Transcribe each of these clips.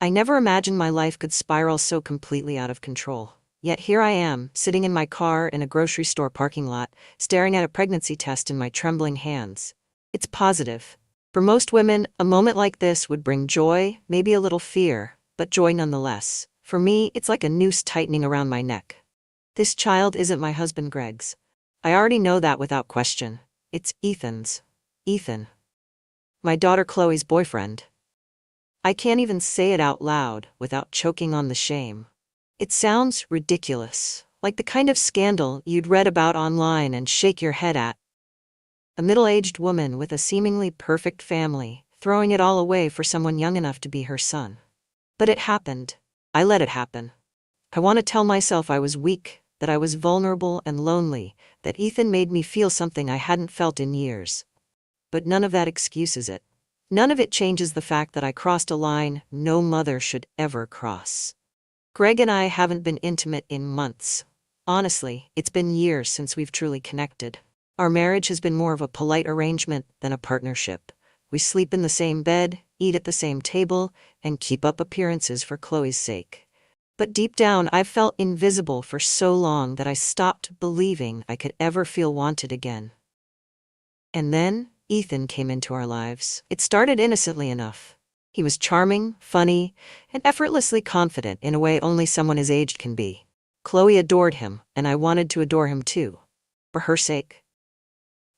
I never imagined my life could spiral so completely out of control. Yet here I am, sitting in my car in a grocery store parking lot, staring at a pregnancy test in my trembling hands. It's positive. For most women, a moment like this would bring joy, maybe a little fear, but joy nonetheless. For me, it's like a noose tightening around my neck. This child isn't my husband Greg's. I already know that without question. It's Ethan's. Ethan. My daughter Chloe's boyfriend. I can't even say it out loud without choking on the shame. It sounds ridiculous, like the kind of scandal you'd read about online and shake your head at. A middle-aged woman with a seemingly perfect family, throwing it all away for someone young enough to be her son. But it happened. I let it happen. I want to tell myself I was weak, that I was vulnerable and lonely, that Ethan made me feel something I hadn't felt in years. But none of that excuses it. None of it changes the fact that I crossed a line no mother should ever cross. Greg and I haven't been intimate in months. Honestly, it's been years since we've truly connected. Our marriage has been more of a polite arrangement than a partnership. We sleep in the same bed, eat at the same table, and keep up appearances for Chloe's sake. But deep down, I've felt invisible for so long that I stopped believing I could ever feel wanted again. And then, Ethan came into our lives. It started innocently enough. He was charming, funny, and effortlessly confident in a way only someone his age can be. Chloe adored him, and I wanted to adore him too. For her sake.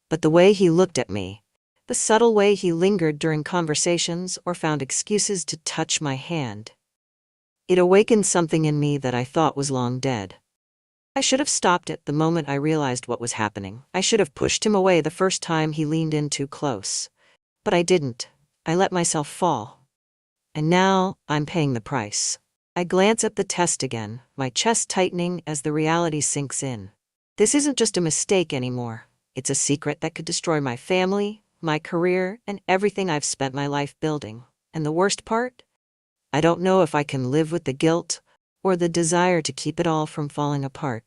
But the way he looked at me, the subtle way he lingered during conversations or found excuses to touch my hand, it awakened something in me that I thought was long dead. I should have stopped it the moment I realized what was happening. I should have pushed him away the first time he leaned in too close. But I didn't. I let myself fall. And now, I'm paying the price. I glance at the test again, my chest tightening as the reality sinks in. This isn't just a mistake anymore. It's a secret that could destroy my family, my career, and everything I've spent my life building. And the worst part? I don't know if I can live with the guilt or the desire to keep it all from falling apart.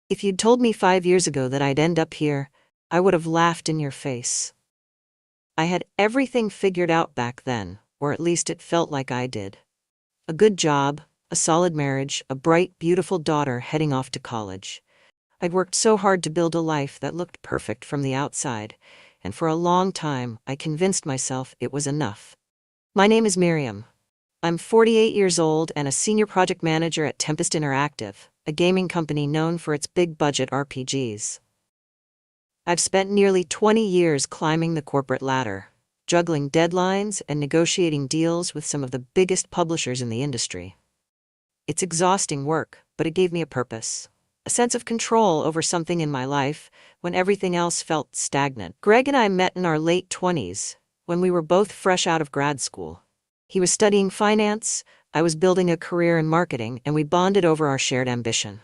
If you'd told me 5 years ago that I'd end up here, I would have laughed in your face. I had everything figured out back then, or at least it felt like I did. A good job, a solid marriage, a bright, beautiful daughter heading off to college. I'd worked so hard to build a life that looked perfect from the outside, and for a long time, I convinced myself it was enough. My name is Miriam. I'm 48 years old and a senior project manager at Tempest Interactive, a gaming company known for its big-budget RPGs. I've spent nearly 20 years climbing the corporate ladder, juggling deadlines and negotiating deals with some of the biggest publishers in the industry. It's exhausting work, but it gave me a purpose, a sense of control over something in my life when everything else felt stagnant. Greg and I met in our late 20s, when we were both fresh out of grad school. He was studying finance, I was building a career in marketing, and we bonded over our shared ambition.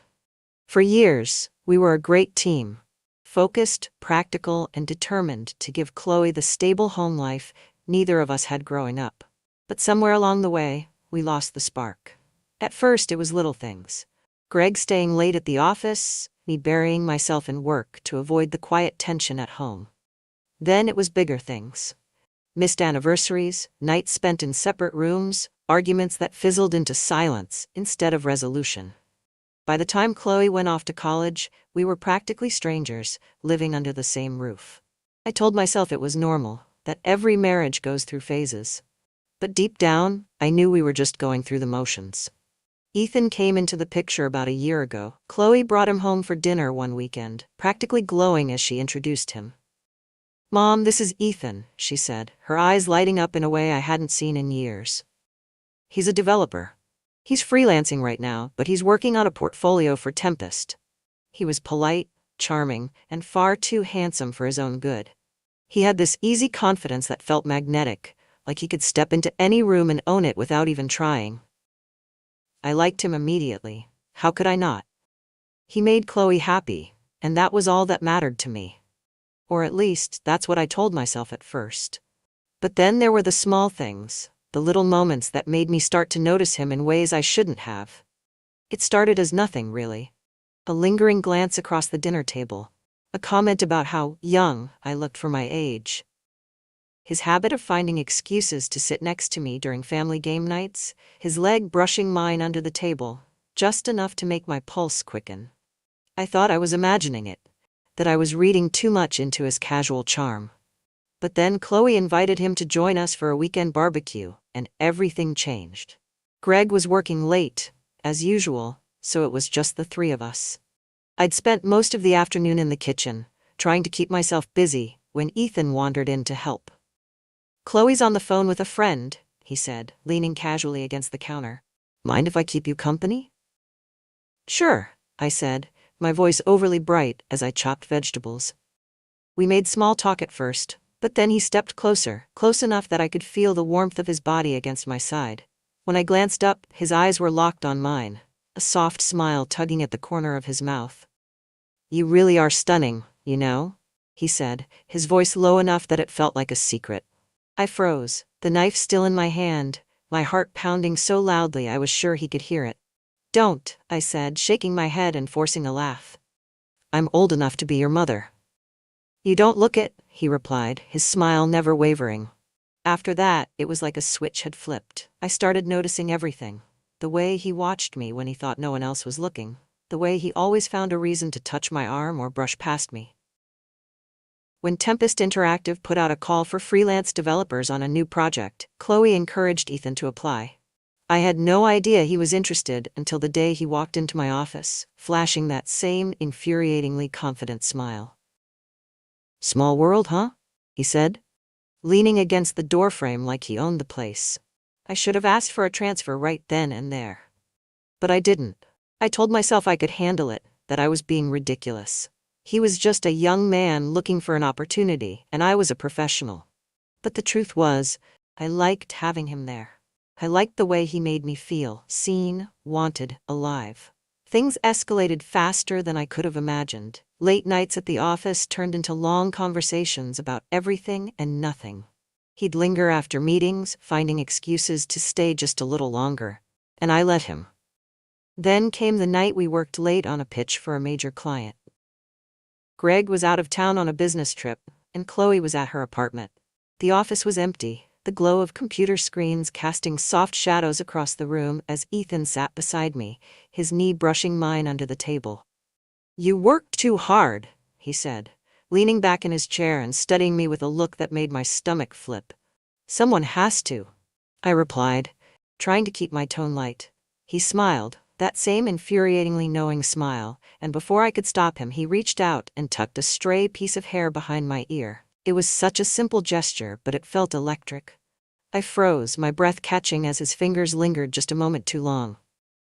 For years, we were a great team, focused, practical, and determined to give Chloe the stable home life neither of us had growing up. But somewhere along the way, we lost the spark. At first, it was little things. Greg staying late at the office, me burying myself in work to avoid the quiet tension at home. Then it was bigger things. Missed anniversaries, nights spent in separate rooms, arguments that fizzled into silence instead of resolution. By the time Chloe went off to college, we were practically strangers, living under the same roof. I told myself it was normal, that every marriage goes through phases. But deep down, I knew we were just going through the motions. Ethan came into the picture about a year ago. Chloe brought him home for dinner one weekend, practically glowing as she introduced him. "Mom, this is Ethan," she said, her eyes lighting up in a way I hadn't seen in years. "He's a developer. He's freelancing right now, but he's working on a portfolio for Tempest." He was polite, charming, and far too handsome for his own good. He had this easy confidence that felt magnetic, like he could step into any room and own it without even trying. I liked him immediately. How could I not? He made Chloe happy, and that was all that mattered to me. Or at least, that's what I told myself at first. But then there were the small things, the little moments that made me start to notice him in ways I shouldn't have. It started as nothing, really. A lingering glance across the dinner table. A comment about how young I looked for my age. His habit of finding excuses to sit next to me during family game nights, his leg brushing mine under the table, just enough to make my pulse quicken. I thought I was imagining it, that I was reading too much into his casual charm. But then Chloe invited him to join us for a weekend barbecue, and everything changed. Greg was working late, as usual, so it was just the three of us. I'd spent most of the afternoon in the kitchen, trying to keep myself busy, when Ethan wandered in to help. "Chloe's on the phone with a friend," he said, leaning casually against the counter. "Mind if I keep you company?" "Sure," I said, my voice overly bright as I chopped vegetables. We made small talk at first, but then he stepped closer, close enough that I could feel the warmth of his body against my side. When I glanced up, his eyes were locked on mine, a soft smile tugging at the corner of his mouth. "You really are stunning, you know," he said, his voice low enough that it felt like a secret. I froze, the knife still in my hand, my heart pounding so loudly I was sure he could hear it. "Don't," I said, shaking my head and forcing a laugh. "I'm old enough to be your mother." "You don't look it," he replied, his smile never wavering. After that, it was like a switch had flipped. I started noticing everything. The way he watched me when he thought no one else was looking. The way he always found a reason to touch my arm or brush past me. When Tempest Interactive put out a call for freelance developers on a new project, Chloe encouraged Ethan to apply. I had no idea he was interested until the day he walked into my office, flashing that same infuriatingly confident smile. "Small world, huh?" he said, leaning against the doorframe like he owned the place. I should have asked for a transfer right then and there. But I didn't. I told myself I could handle it, that I was being ridiculous. He was just a young man looking for an opportunity, and I was a professional. But the truth was, I liked having him there. I liked the way he made me feel, seen, wanted, alive. Things escalated faster than I could have imagined. Late nights at the office turned into long conversations about everything and nothing. He'd linger after meetings, finding excuses to stay just a little longer. And I let him. Then came the night we worked late on a pitch for a major client. Greg was out of town on a business trip, and Chloe was at her apartment. The office was empty, the glow of computer screens casting soft shadows across the room as Ethan sat beside me, his knee brushing mine under the table. "You worked too hard," he said, leaning back in his chair and studying me with a look that made my stomach flip. "Someone has to," I replied, trying to keep my tone light. He smiled, that same infuriatingly knowing smile, and before I could stop him he reached out and tucked a stray piece of hair behind my ear. It was such a simple gesture, but it felt electric. I froze, my breath catching as his fingers lingered just a moment too long.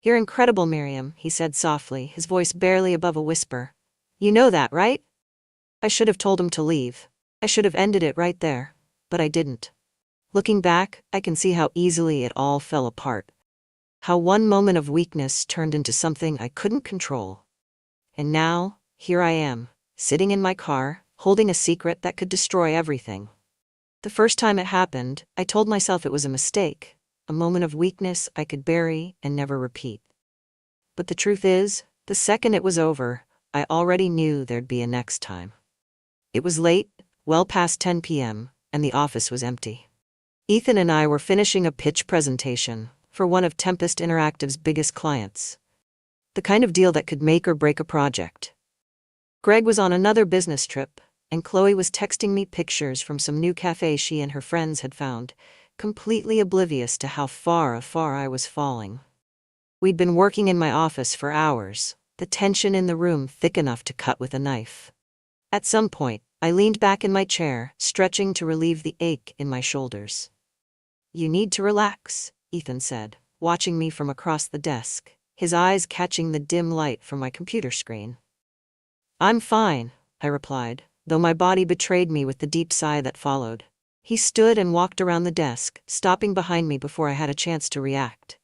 "You're incredible, Miriam," he said softly, his voice barely above a whisper. "You know that, right?" I should have told him to leave. I should have ended it right there. But I didn't. Looking back, I can see how easily it all fell apart. How one moment of weakness turned into something I couldn't control. And now, here I am, sitting in my car, holding a secret that could destroy everything. The first time it happened, I told myself it was a mistake, a moment of weakness I could bury and never repeat. But the truth is, the second it was over, I already knew there'd be a next time. It was late, well past 10 p.m., and the office was empty. Ethan and I were finishing a pitch presentation for one of Tempest Interactive's biggest clients. The kind of deal that could make or break a project. Greg was on another business trip, and Chloe was texting me pictures from some new cafe she and her friends had found, completely oblivious to how far I was falling. We'd been working in my office for hours, the tension in the room thick enough to cut with a knife. At some point, I leaned back in my chair, stretching to relieve the ache in my shoulders. "You need to relax," Ethan said, watching me from across the desk, his eyes catching the dim light from my computer screen. "I'm fine," I replied, though my body betrayed me with the deep sigh that followed. He stood and walked around the desk, stopping behind me before I had a chance to react.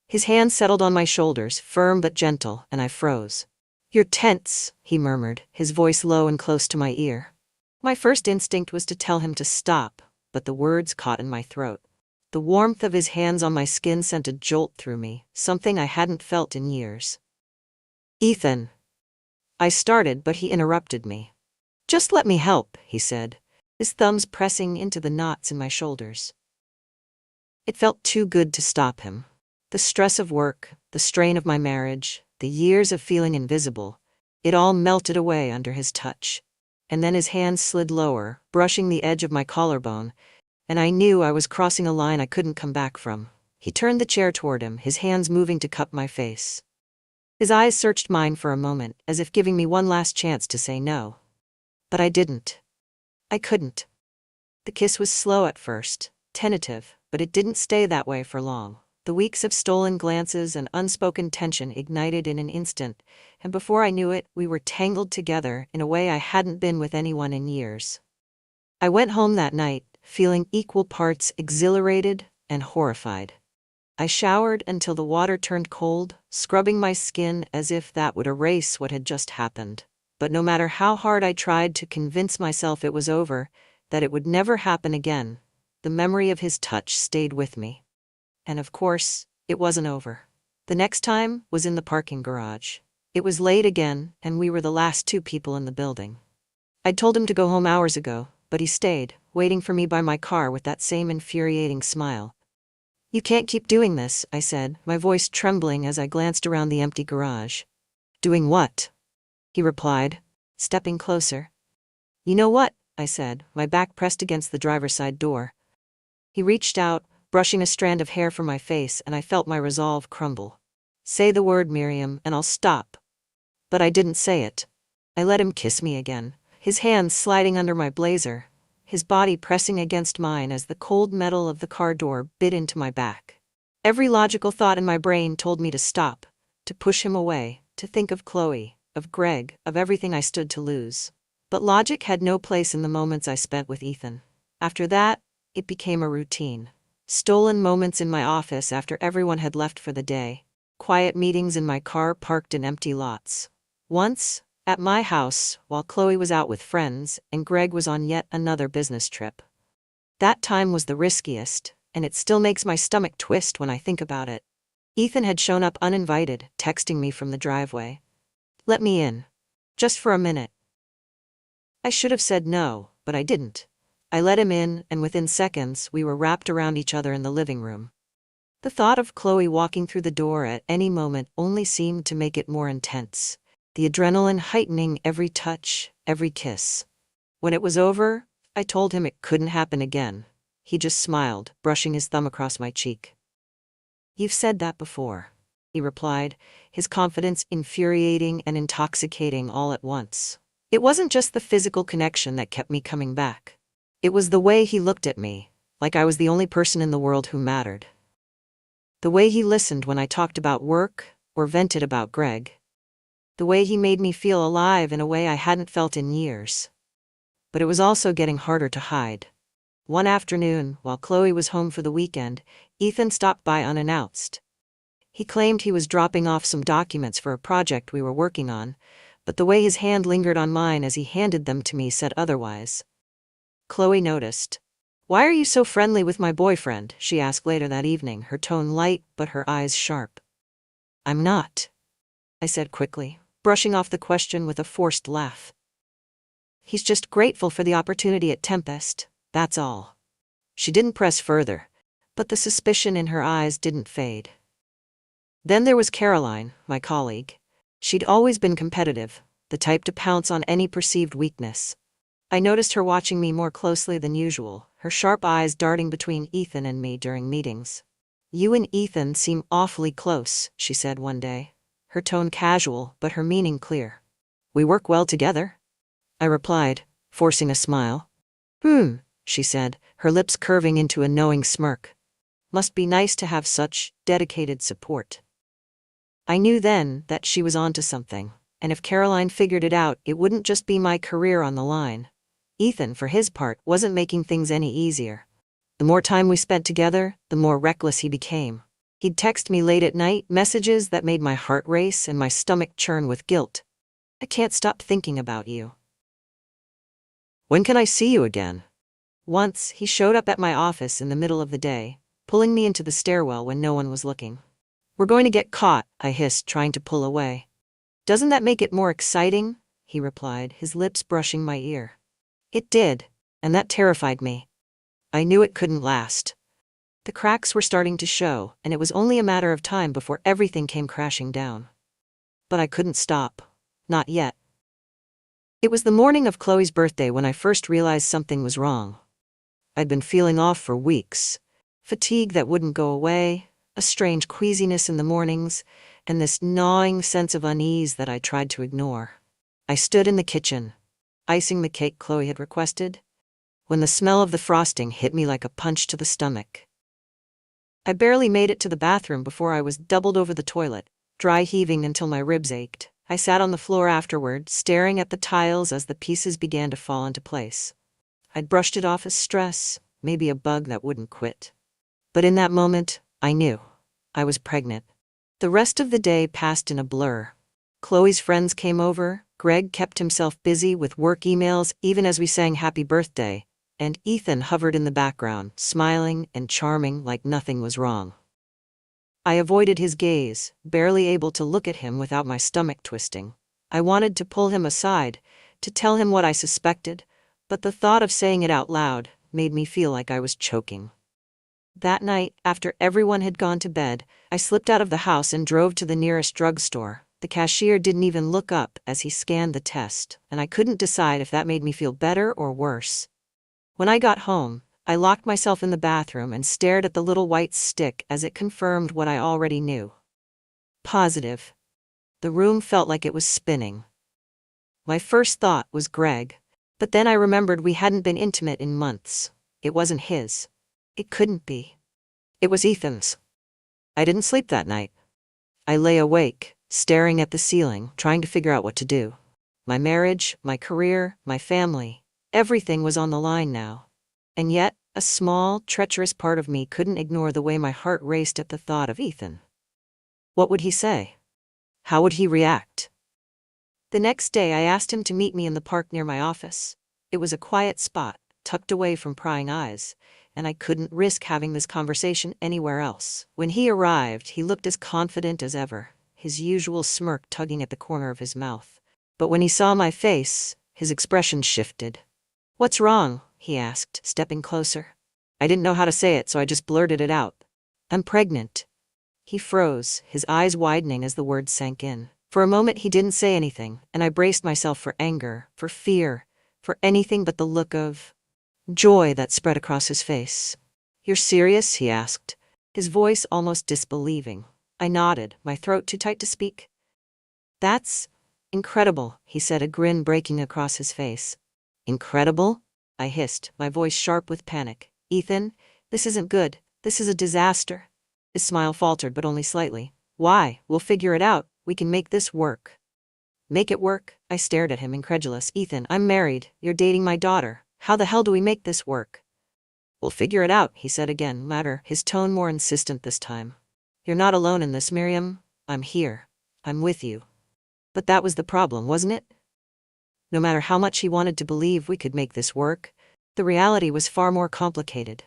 His hand settled on my shoulders, firm but gentle, and I froze. "You're tense," he murmured, his voice low and close to my ear. My first instinct was to tell him to stop, but the words caught in my throat. The warmth of his hands on my skin sent a jolt through me, something I hadn't felt in years. "Ethan," I started, but he interrupted me. "Just let me help," he said, his thumbs pressing into the knots in my shoulders. It felt too good to stop him. The stress of work, the strain of my marriage, the years of feeling invisible, it all melted away under his touch. And then his hand slid lower, brushing the edge of my collarbone, and I knew I was crossing a line I couldn't come back from. He turned the chair toward him, his hands moving to cup my face. His eyes searched mine for a moment, as if giving me one last chance to say no. But I didn't. I couldn't. The kiss was slow at first, tentative, but it didn't stay that way for long. The weeks of stolen glances and unspoken tension ignited in an instant, and before I knew it, we were tangled together in a way I hadn't been with anyone in years. I went home that night, feeling equal parts exhilarated and horrified. I showered until the water turned cold, scrubbing my skin as if that would erase what had just happened. But no matter how hard I tried to convince myself it was over, that it would never happen again, the memory of his touch stayed with me. And of course, it wasn't over. The next time was in the parking garage. It was late again, and we were the last two people in the building. I'd told him to go home hours ago, but he stayed, waiting for me by my car with that same infuriating smile. "You can't keep doing this," I said, my voice trembling as I glanced around the empty garage. "Doing what?" he replied, stepping closer. "You know what?" I said, my back pressed against the driver's side door. He reached out, brushing a strand of hair from my face, and I felt my resolve crumble. "Say the word, Miriam, and I'll stop." But I didn't say it. I let him kiss me again, his hands sliding under my blazer, his body pressing against mine as the cold metal of the car door bit into my back. Every logical thought in my brain told me to stop, to push him away, to think of Chloe, of Greg, of everything I stood to lose. But logic had no place in the moments I spent with Ethan. After that, it became a routine. Stolen moments in my office after everyone had left for the day. Quiet meetings in my car parked in empty lots. Once, at my house, while Chloe was out with friends and Greg was on yet another business trip. That time was the riskiest, and it still makes my stomach twist when I think about it. Ethan had shown up uninvited, texting me from the driveway. "Let me in. Just for a minute." I should have said no, but I didn't. I let him in, and within seconds, we were wrapped around each other in the living room. The thought of Chloe walking through the door at any moment only seemed to make it more intense, the adrenaline heightening every touch, every kiss. When it was over, I told him it couldn't happen again. He just smiled, brushing his thumb across my cheek. "You've said that before," he replied, his confidence infuriating and intoxicating all at once. It wasn't just the physical connection that kept me coming back. It was the way he looked at me, like I was the only person in the world who mattered. The way he listened when I talked about work or vented about Greg. The way he made me feel alive in a way I hadn't felt in years. But it was also getting harder to hide. One afternoon, while Chloe was home for the weekend, Ethan stopped by unannounced. He claimed he was dropping off some documents for a project we were working on, but the way his hand lingered on mine as he handed them to me said otherwise. Chloe noticed. "Why are you so friendly with my boyfriend?" she asked later that evening, her tone light but her eyes sharp. "I'm not," I said quickly, brushing off the question with a forced laugh. "He's just grateful for the opportunity at Tempest, that's all." She didn't press further, but the suspicion in her eyes didn't fade. Then there was Caroline, my colleague. She'd always been competitive, the type to pounce on any perceived weakness. I noticed her watching me more closely than usual, her sharp eyes darting between Ethan and me during meetings. "You and Ethan seem awfully close," she said one day, her tone casual but her meaning clear. "We work well together," I replied, forcing a smile. She said, her lips curving into a knowing smirk. "Must be nice to have such dedicated support." I knew then that she was onto something, and if Caroline figured it out, it wouldn't just be my career on the line. Ethan, for his part, wasn't making things any easier. The more time we spent together, the more reckless he became. He'd text me late at night, messages that made my heart race and my stomach churn with guilt. "I can't stop thinking about you. When can I see you again?" Once, he showed up at my office in the middle of the day, pulling me into the stairwell when no one was looking. "We're going to get caught," I hissed, trying to pull away. "Doesn't that make it more exciting?" he replied, his lips brushing my ear. It did. and that terrified me. I knew it couldn't last. The cracks were starting to show, and it was only a matter of time before everything came crashing down. But I couldn't stop. Not yet. It was the morning of Chloe's birthday when I first realized something was wrong. I'd been feeling off for weeks. Fatigue that wouldn't go away, a strange queasiness in the mornings, and this gnawing sense of unease that I tried to ignore. I stood in the kitchen, icing the cake Chloe had requested, when the smell of the frosting hit me like a punch to the stomach. I barely made it to the bathroom before I was doubled over the toilet, dry heaving until my ribs ached. I sat on the floor afterward, staring at the tiles as the pieces began to fall into place. I'd brushed it off as stress, maybe a bug that wouldn't quit. But in that moment, I knew. I was pregnant. The rest of the day passed in a blur. Chloe's friends came over, Greg kept himself busy with work emails even as we sang happy birthday, and Ethan hovered in the background, smiling and charming like nothing was wrong. I avoided his gaze, barely able to look at him without my stomach twisting. I wanted to pull him aside, to tell him what I suspected, but the thought of saying it out loud made me feel like I was choking. That night, after everyone had gone to bed, I slipped out of the house and drove to the nearest drugstore. The cashier didn't even look up as he scanned the test, and I couldn't decide if that made me feel better or worse. When I got home, I locked myself in the bathroom and stared at the little white stick as it confirmed what I already knew. Positive. The room felt like it was spinning. My first thought was Greg, but then I remembered we hadn't been intimate in months. It wasn't his. It couldn't be. It was Ethan's. I didn't sleep that night. I lay awake, staring at the ceiling, trying to figure out what to do. My marriage, my career, my family, everything was on the line now. And yet, a small, treacherous part of me couldn't ignore the way my heart raced at the thought of Ethan. What would he say? How would he react? The next day I asked him to meet me in the park near my office. It was a quiet spot, tucked away from prying eyes, and I couldn't risk having this conversation anywhere else. When he arrived, he looked as confident as ever, his usual smirk tugging at the corner of his mouth. But when he saw my face, his expression shifted. "What's wrong?" he asked, stepping closer. I didn't know how to say it, so I just blurted it out. "I'm pregnant." He froze, his eyes widening as the words sank in. For a moment he didn't say anything, and I braced myself for anger, for fear, for anything but the look of joy that spread across his face. "You're serious?" he asked, his voice almost disbelieving. I nodded, my throat too tight to speak. "That's incredible," he said, a grin breaking across his face. "Incredible?" I hissed, my voice sharp with panic. "Ethan, this isn't good. This is a disaster." His smile faltered, but only slightly. "Why? We'll figure it out. We can make this work." "Make it work?" I stared at him, incredulous. "Ethan, I'm married. You're dating my daughter. How the hell do we make this work?" "We'll figure it out," he said again, louder, his tone more insistent this time. "You're not alone in this, Miriam. I'm here. I'm with you." But that was the problem, wasn't it? No matter how much he wanted to believe we could make this work, the reality was far more complicated.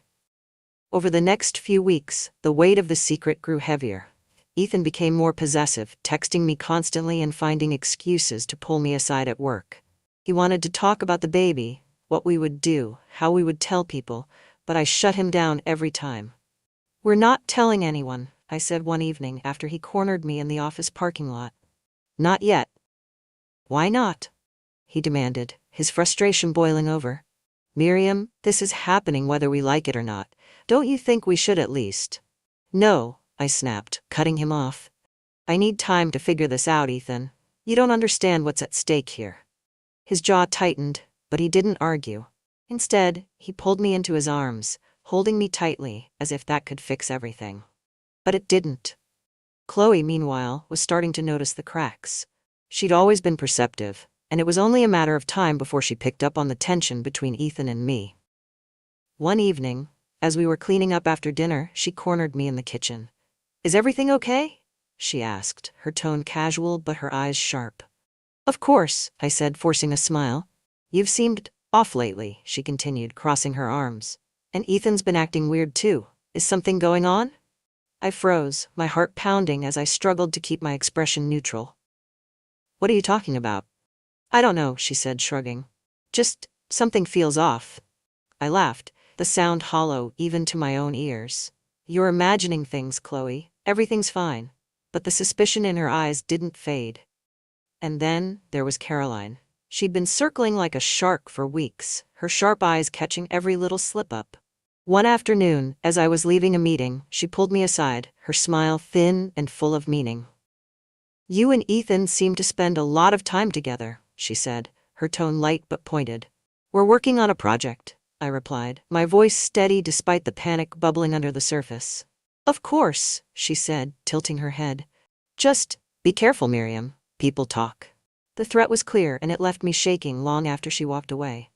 Over the next few weeks, the weight of the secret grew heavier. Ethan became more possessive, texting me constantly and finding excuses to pull me aside at work. He wanted to talk about the baby, what we would do, how we would tell people, but I shut him down every time. "We're not telling anyone," I said one evening after he cornered me in the office parking lot. "Not yet." "Why not?" he demanded, his frustration boiling over. "Miriam, this is happening whether we like it or not. Don't you think we should at least?" "No," I snapped, cutting him off. "I need time to figure this out, Ethan. You don't understand what's at stake here." His jaw tightened, but he didn't argue. Instead, he pulled me into his arms, holding me tightly, as if that could fix everything. But it didn't. Chloe, meanwhile, was starting to notice the cracks. She'd always been perceptive, and it was only a matter of time before she picked up on the tension between Ethan and me. One evening, as we were cleaning up after dinner, she cornered me in the kitchen. "Is everything okay?" she asked, her tone casual but her eyes sharp. "Of course," I said, forcing a smile. "You've seemed off lately," she continued, crossing her arms. "And Ethan's been acting weird too. Is something going on?" I froze, my heart pounding as I struggled to keep my expression neutral. "What are you talking about?" "I don't know," she said, shrugging. "Just something feels off." I laughed, the sound hollow even to my own ears. You're imagining things, Chloe. Everything's fine. But the suspicion in her eyes didn't fade. And then there was Caroline. She'd been circling like a shark for weeks, her sharp eyes catching every little slip-up. One afternoon, as I was leaving a meeting, she pulled me aside, her smile thin and full of meaning. "You and Ethan seem to spend a lot of time together," she said, her tone light but pointed. "We're working on a project," I replied, my voice steady despite the panic bubbling under the surface. "Of course," she said, tilting her head. "Just be careful, Miriam. People talk." The threat was clear, and it left me shaking long after she walked away.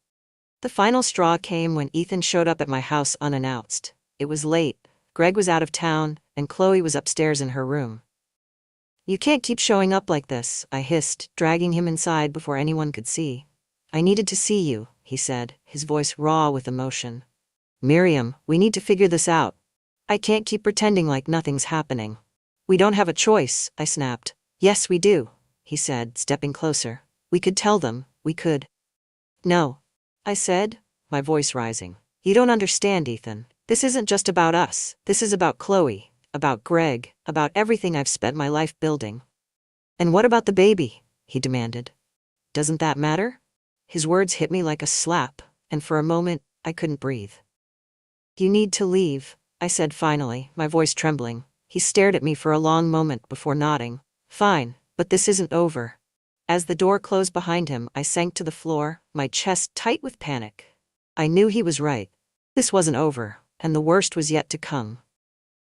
The final straw came when Ethan showed up at my house unannounced. It was late, Greg was out of town, and Chloe was upstairs in her room. "You can't keep showing up like this," I hissed, dragging him inside before anyone could see. "I needed to see you," he said, his voice raw with emotion. "Miriam, we need to figure this out. I can't keep pretending like nothing's happening." "We don't have a choice," I snapped. "Yes, we do," he said, stepping closer. "We could tell them, we could." "No," I said, my voice rising. "You don't understand, Ethan. This isn't just about us. This is about Chloe, about Greg, about everything I've spent my life building." "And what about the baby?" he demanded. "Doesn't that matter?" His words hit me like a slap, and for a moment, I couldn't breathe. "You need to leave," I said finally, my voice trembling. He stared at me for a long moment before nodding. "Fine, but this isn't over." As the door closed behind him, I sank to the floor, my chest tight with panic. I knew he was right. This wasn't over, and the worst was yet to come.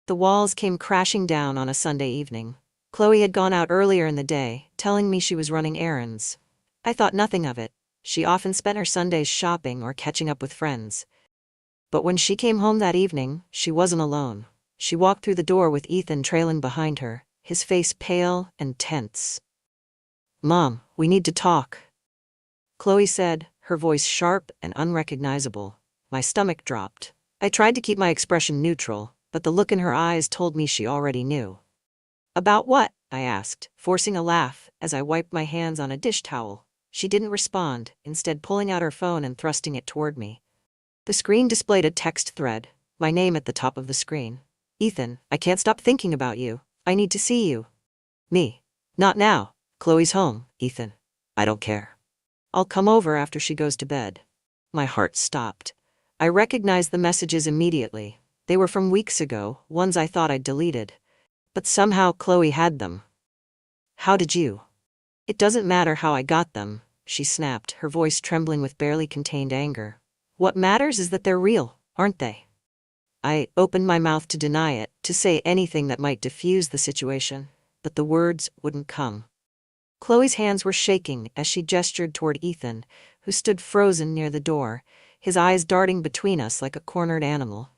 The walls came crashing down on a Sunday evening. Chloe had gone out earlier in the day, telling me she was running errands. I thought nothing of it. She often spent her Sundays shopping or catching up with friends. But when she came home that evening, she wasn't alone. She walked through the door with Ethan trailing behind her, his face pale and tense. "Mom, we need to talk," Chloe said, her voice sharp and unrecognizable. My stomach dropped. I tried to keep my expression neutral, but the look in her eyes told me she already knew. "About what?" I asked, forcing a laugh as I wiped my hands on a dish towel. She didn't respond, instead pulling out her phone and thrusting it toward me. The screen displayed a text thread, my name at the top of the screen. "Ethan, I can't stop thinking about you. I need to see you." "Me. Not now. Chloe's home, Ethan. I don't care. I'll come over after she goes to bed." My heart stopped. I recognized the messages immediately. They were from weeks ago, ones I thought I'd deleted. But somehow Chloe had them. "How did you?" "It doesn't matter how I got them," she snapped, her voice trembling with barely contained anger. "What matters is that they're real, aren't they?" I opened my mouth to deny it, to say anything that might diffuse the situation, but the words wouldn't come. Chloe's hands were shaking as she gestured toward Ethan, who stood frozen near the door, his eyes darting between us like a cornered animal.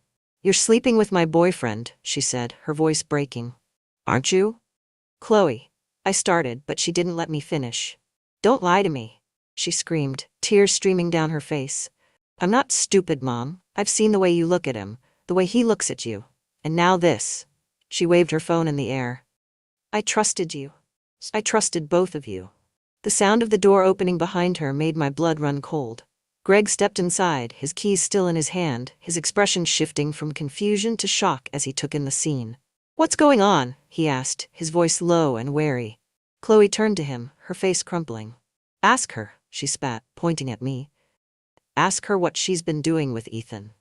"You're sleeping with my boyfriend," she said, her voice breaking. "Aren't you?" "Chloe," I started, but she didn't let me finish. "Don't lie to me," she screamed, tears streaming down her face. "I'm not stupid, Mom. I've seen the way you look at him, the way he looks at you. And now this." She waved her phone in the air. "I trusted you. I trusted both of you." The sound of the door opening behind her made my blood run cold. Greg stepped inside, his keys still in his hand, his expression shifting from confusion to shock as he took in the scene. "What's going on?" he asked, his voice low and wary. Chloe turned to him, her face crumpling. "Ask her," she spat, pointing at me. "Ask her what she's been doing with Ethan."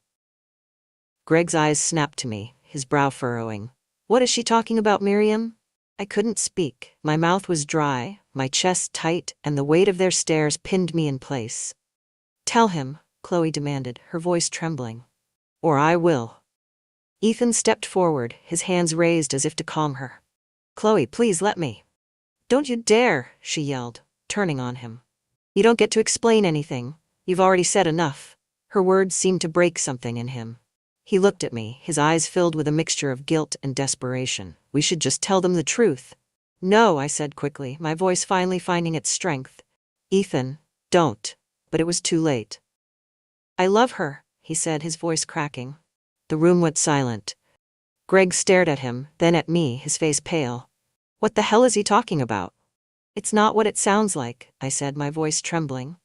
Greg's eyes snapped to me, his brow furrowing. "What is she talking about, Miriam?" I couldn't speak. My mouth was dry, my chest tight, and the weight of their stares pinned me in place. "Tell him," Chloe demanded, her voice trembling. "Or I will." Ethan stepped forward, his hands raised as if to calm her. "Chloe, please let me." "Don't you dare," she yelled, turning on him. "You don't get to explain anything. You've already said enough." Her words seemed to break something in him. He looked at me, his eyes filled with a mixture of guilt and desperation. "We should just tell them the truth." "No," I said quickly, my voice finally finding its strength. "Ethan, don't." But it was too late. "I love her," he said, his voice cracking. The room went silent. Greg stared at him, then at me, his face pale. "What the hell is he talking about?" "It's not what it sounds like," I said, my voice trembling.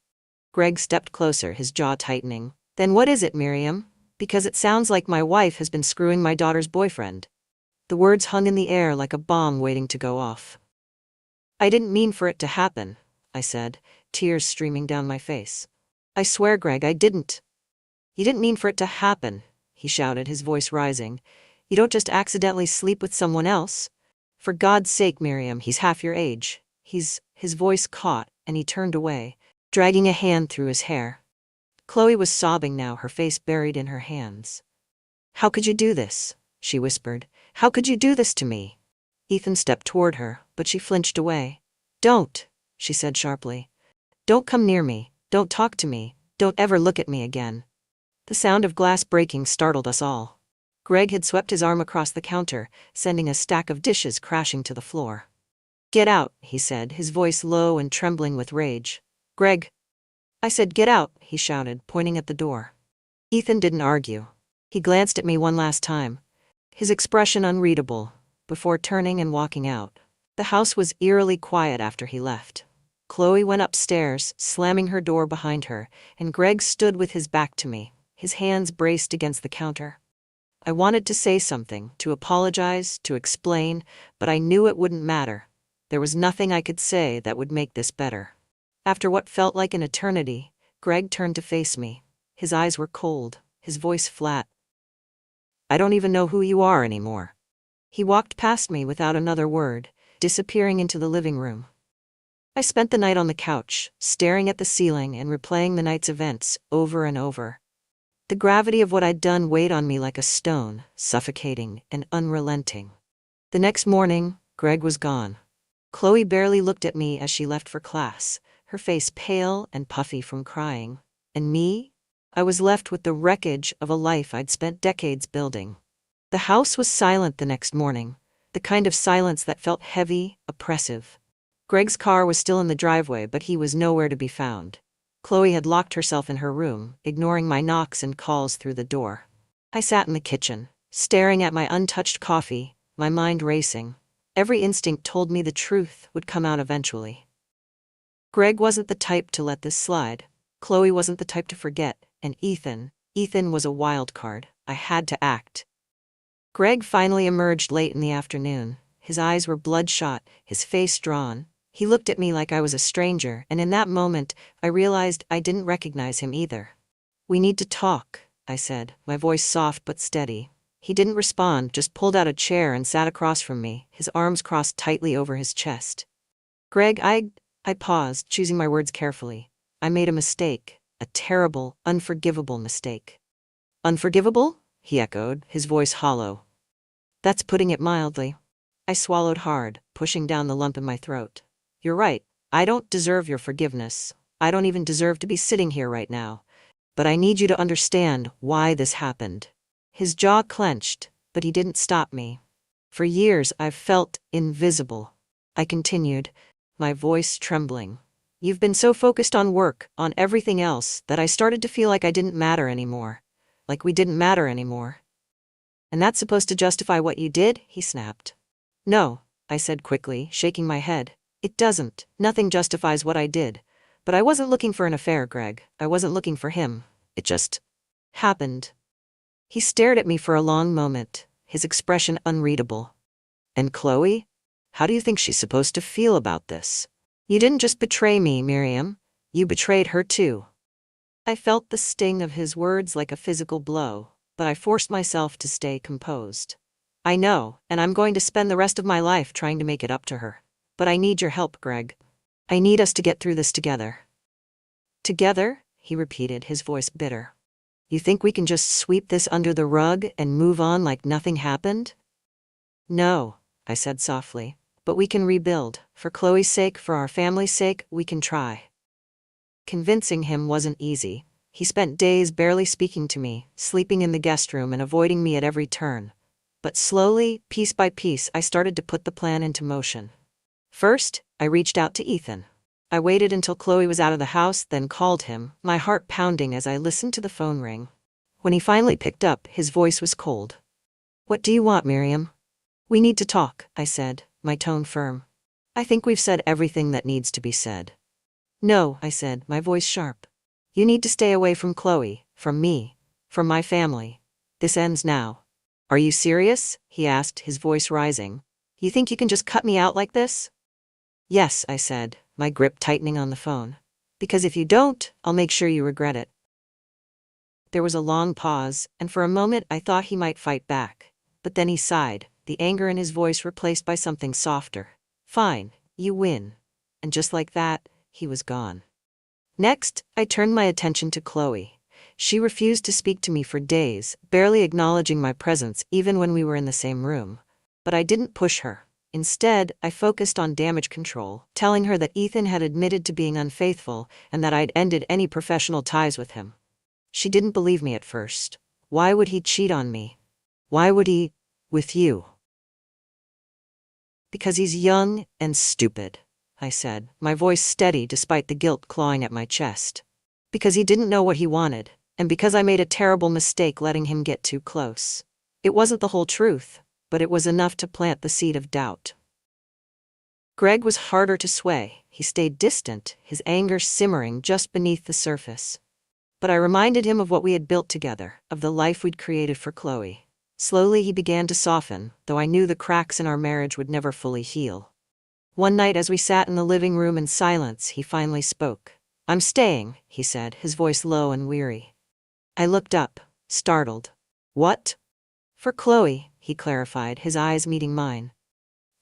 Greg stepped closer, his jaw tightening. Then what is it, Miriam? Because it sounds like my wife has been screwing my daughter's boyfriend. The words hung in the air like a bomb waiting to go off. I didn't mean for it to happen, I said, tears streaming down my face. I swear, Greg, I didn't. You didn't mean for it to happen, he shouted, his voice rising. You don't just accidentally sleep with someone else. For God's sake, Miriam, he's half your age. His voice caught, and he turned away, dragging a hand through his hair. Chloe was sobbing now, her face buried in her hands. How could you do this? She whispered. How could you do this to me? Ethan stepped toward her, but she flinched away. Don't, she said sharply. Don't come near me. Don't talk to me. Don't ever look at me again. The sound of glass breaking startled us all. Greg had swept his arm across the counter, sending a stack of dishes crashing to the floor. Get out, he said, his voice low and trembling with rage. Greg. I said get out, he shouted, pointing at the door. Ethan didn't argue. He glanced at me one last time, his expression unreadable, before turning and walking out. The house was eerily quiet after he left. Chloe went upstairs, slamming her door behind her, and Greg stood with his back to me, his hands braced against the counter. I wanted to say something, to apologize, to explain, but I knew it wouldn't matter. There was nothing I could say that would make this better. After what felt like an eternity, Greg turned to face me. His eyes were cold, his voice flat. I don't even know who you are anymore. He walked past me without another word, disappearing into the living room. I spent the night on the couch, staring at the ceiling and replaying the night's events over and over. The gravity of what I'd done weighed on me like a stone, suffocating and unrelenting. The next morning, Greg was gone. Chloe barely looked at me as she left for class, her face pale and puffy from crying. And me? I was left with the wreckage of a life I'd spent decades building. The house was silent the next morning, the kind of silence that felt heavy, oppressive. Greg's car was still in the driveway, but he was nowhere to be found. Chloe had locked herself in her room, ignoring my knocks and calls through the door. I sat in the kitchen, staring at my untouched coffee, my mind racing. Every instinct told me the truth would come out eventually. Greg wasn't the type to let this slide. Chloe wasn't the type to forget. And Ethan was a wild card. I had to act. Greg finally emerged late in the afternoon. His eyes were bloodshot, his face drawn. He looked at me like I was a stranger, and in that moment, I realized I didn't recognize him either. We need to talk, I said, my voice soft but steady. He didn't respond, just pulled out a chair and sat across from me, his arms crossed tightly over his chest. Greg, I paused, choosing my words carefully. I made a mistake, a terrible, unforgivable mistake. Unforgivable? He echoed, his voice hollow. That's putting it mildly. I swallowed hard, pushing down the lump in my throat. You're right, I don't deserve your forgiveness. I don't even deserve to be sitting here right now. But I need you to understand why this happened. His jaw clenched, but he didn't stop me. For years I've felt invisible. I continued, my voice trembling. You've been so focused on work, on everything else, that I started to feel like I didn't matter anymore. Like we didn't matter anymore. And that's supposed to justify what you did? He snapped. No, I said quickly, shaking my head. It doesn't. Nothing justifies what I did. But I wasn't looking for an affair, Greg. I wasn't looking for him. It just happened. He stared at me for a long moment, his expression unreadable. And Chloe? How do you think she's supposed to feel about this? You didn't just betray me, Miriam. You betrayed her too. I felt the sting of his words like a physical blow, but I forced myself to stay composed. I know, and I'm going to spend the rest of my life trying to make it up to her. But I need your help, Greg. I need us to get through this together. Together? He repeated, his voice bitter. You think we can just sweep this under the rug and move on like nothing happened? No, I said softly, but we can rebuild. For Chloe's sake, for our family's sake, we can try. Convincing him wasn't easy. He spent days barely speaking to me, sleeping in the guest room and avoiding me at every turn. But slowly, piece by piece, I started to put the plan into motion. First, I reached out to Ethan. I waited until Chloe was out of the house, then called him, my heart pounding as I listened to the phone ring. When he finally picked up, his voice was cold. What do you want, Miriam? We need to talk, I said, my tone firm. I think we've said everything that needs to be said. No, I said, my voice sharp. You need to stay away from Chloe. From me. From my family. This ends now. Are you serious? He asked, his voice rising. You think you can just cut me out like this? Yes, I said, my grip tightening on the phone. Because if you don't, I'll make sure you regret it. There was a long pause, and for a moment I thought he might fight back. But then he sighed, the anger in his voice replaced by something softer. Fine, you win. And just like that, he was gone. Next, I turned my attention to Chloe. She refused to speak to me for days, barely acknowledging my presence even when we were in the same room. But I didn't push her. Instead, I focused on damage control, telling her that Ethan had admitted to being unfaithful and that I'd ended any professional ties with him. She didn't believe me at first. Why would he cheat on me? Why would he, with you? Because he's young and stupid, I said, my voice steady despite the guilt clawing at my chest. Because he didn't know what he wanted, and because I made a terrible mistake letting him get too close. It wasn't the whole truth, but it was enough to plant the seed of doubt. Greg was harder to sway. He stayed distant, his anger simmering just beneath the surface. But I reminded him of what we had built together, of the life we'd created for Chloe. Slowly he began to soften, though I knew the cracks in our marriage would never fully heal. One night as we sat in the living room in silence, he finally spoke. I'm staying, he said, his voice low and weary. I looked up, startled. What? For Chloe, he clarified, his eyes meeting mine.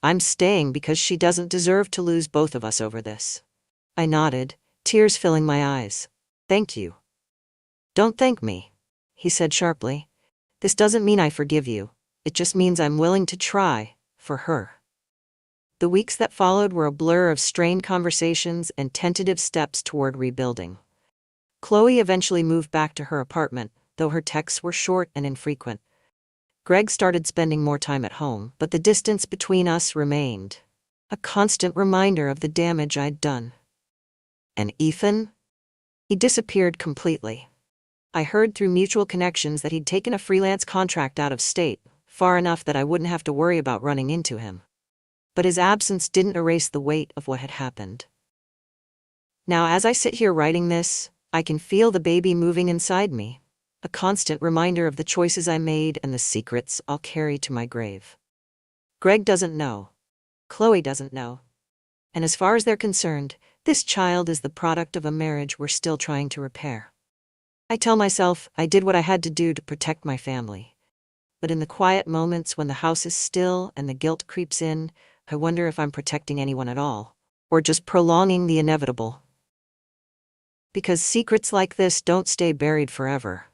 I'm staying because she doesn't deserve to lose both of us over this. I nodded, tears filling my eyes. Thank you. Don't thank me, he said sharply. This doesn't mean I forgive you. It just means I'm willing to try, for her. The weeks that followed were a blur of strained conversations and tentative steps toward rebuilding. Chloe eventually moved back to her apartment, though her texts were short and infrequent. Greg started spending more time at home, but the distance between us remained. A constant reminder of the damage I'd done. And Ethan? He disappeared completely. I heard through mutual connections that he'd taken a freelance contract out of state, far enough that I wouldn't have to worry about running into him. But his absence didn't erase the weight of what had happened. Now, as I sit here writing this, I can feel the baby moving inside me, a constant reminder of the choices I made and the secrets I'll carry to my grave. Greg doesn't know. Chloe doesn't know. And as far as they're concerned, this child is the product of a marriage we're still trying to repair. I tell myself I did what I had to do to protect my family. But in the quiet moments when the house is still and the guilt creeps in, I wonder if I'm protecting anyone at all, or just prolonging the inevitable. Because secrets like this don't stay buried forever.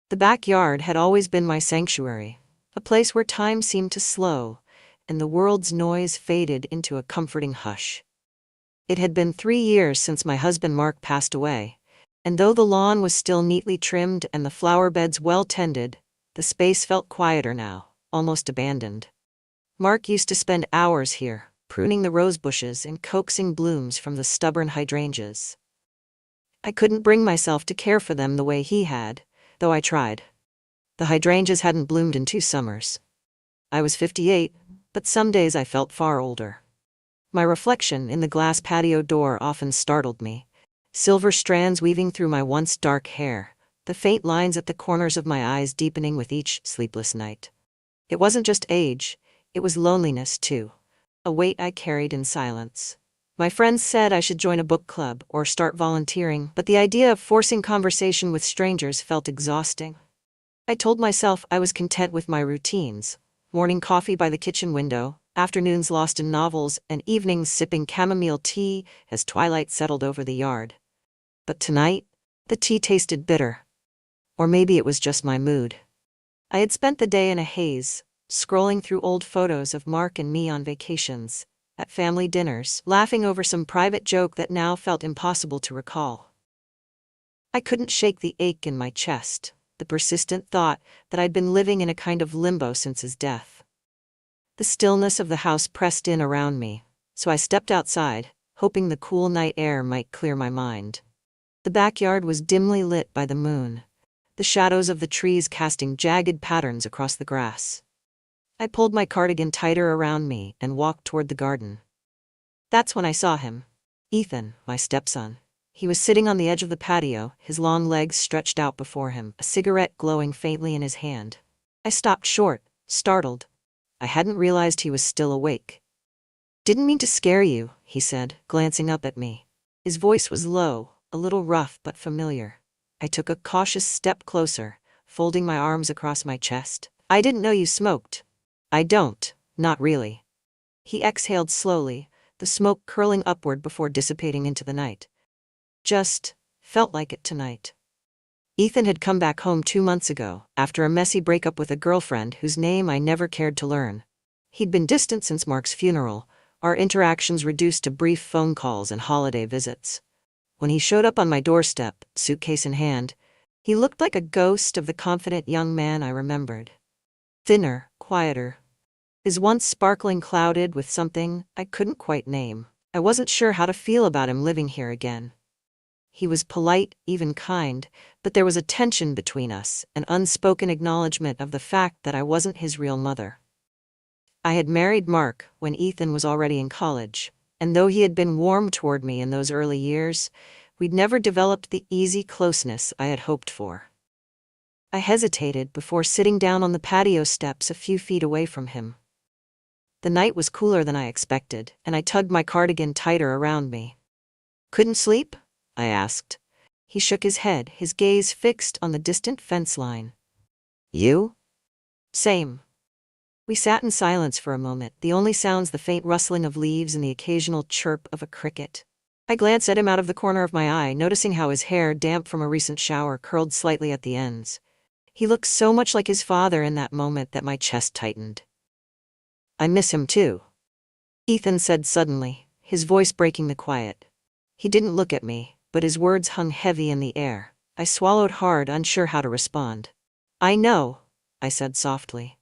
The backyard had always been my sanctuary, a place where time seemed to slow, and the world's noise faded into a comforting hush. It had been 3 years since my husband Mark passed away, and though the lawn was still neatly trimmed and the flower beds well tended, the space felt quieter now, almost abandoned. Mark used to spend hours here, pruning the rose bushes and coaxing blooms from the stubborn hydrangeas. I couldn't bring myself to care for them the way he had, though I tried. The hydrangeas hadn't bloomed in 2 summers. I was 58, but some days I felt far older. My reflection in the glass patio door often startled me, silver strands weaving through my once dark hair, the faint lines at the corners of my eyes deepening with each sleepless night. It wasn't just age, it was loneliness too, a weight I carried in silence. My friends said I should join a book club or start volunteering, but the idea of forcing conversation with strangers felt exhausting. I told myself I was content with my routines, morning coffee by the kitchen window, afternoons lost in novels, and evenings sipping chamomile tea as twilight settled over the yard. But tonight, the tea tasted bitter. Or maybe it was just my mood. I had spent the day in a haze, scrolling through old photos of Mark and me on vacations, at family dinners, laughing over some private joke that now felt impossible to recall. I couldn't shake the ache in my chest, the persistent thought that I'd been living in a kind of limbo since his death. The stillness of the house pressed in around me, so I stepped outside, hoping the cool night air might clear my mind. The backyard was dimly lit by the moon, the shadows of the trees casting jagged patterns across the grass. I pulled my cardigan tighter around me and walked toward the garden. That's when I saw him. Ethan, my stepson. He was sitting on the edge of the patio, his long legs stretched out before him, a cigarette glowing faintly in his hand. I stopped short, startled. I hadn't realized he was still awake. "Didn't mean to scare you," he said, glancing up at me. His voice was low, a little rough but familiar. I took a cautious step closer, folding my arms across my chest. "I didn't know you smoked." "I don't, not really." He exhaled slowly, the smoke curling upward before dissipating into the night. "Just felt like it tonight." Ethan had come back home 2 months ago, after a messy breakup with a girlfriend whose name I never cared to learn. He'd been distant since Mark's funeral, our interactions reduced to brief phone calls and holiday visits. When he showed up on my doorstep, suitcase in hand, he looked like a ghost of the confident young man I remembered. Thinner, quieter. His once sparkling clouded with something I couldn't quite name. I wasn't sure how to feel about him living here again. He was polite, even kind, but there was a tension between us, an unspoken acknowledgement of the fact that I wasn't his real mother. I had married Mark when Ethan was already in college, and though he had been warm toward me in those early years, we'd never developed the easy closeness I had hoped for. I hesitated before sitting down on the patio steps a few feet away from him. The night was cooler than I expected, and I tugged my cardigan tighter around me. "Couldn't sleep?" I asked. He shook his head, his gaze fixed on the distant fence line. "You?" "Same." We sat in silence for a moment, the only sounds the faint rustling of leaves and the occasional chirp of a cricket. I glanced at him out of the corner of my eye, noticing how his hair, damp from a recent shower, curled slightly at the ends. He looked so much like his father in that moment that my chest tightened. "I miss him too," Ethan said suddenly, his voice breaking the quiet. He didn't look at me, but his words hung heavy in the air. I swallowed hard, unsure how to respond. "I know," I said softly.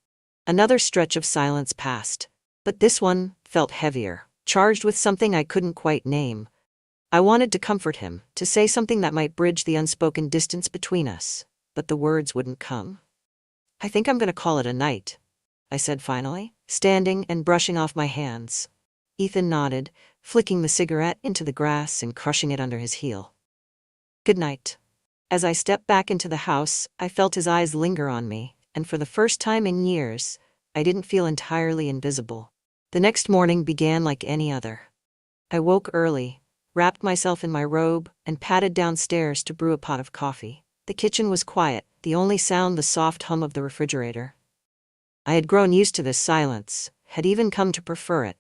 Another stretch of silence passed, but this one felt heavier, charged with something I couldn't quite name. I wanted to comfort him, to say something that might bridge the unspoken distance between us, but the words wouldn't come. "I think I'm going to call it a night," I said finally, standing and brushing off my hands. Ethan nodded, flicking the cigarette into the grass and crushing it under his heel. "Good night." As I stepped back into the house, I felt his eyes linger on me, and for the first time in years, I didn't feel entirely invisible. The next morning began like any other. I woke early, wrapped myself in my robe, and padded downstairs to brew a pot of coffee. The kitchen was quiet, the only sound the soft hum of the refrigerator. I had grown used to this silence, had even come to prefer it.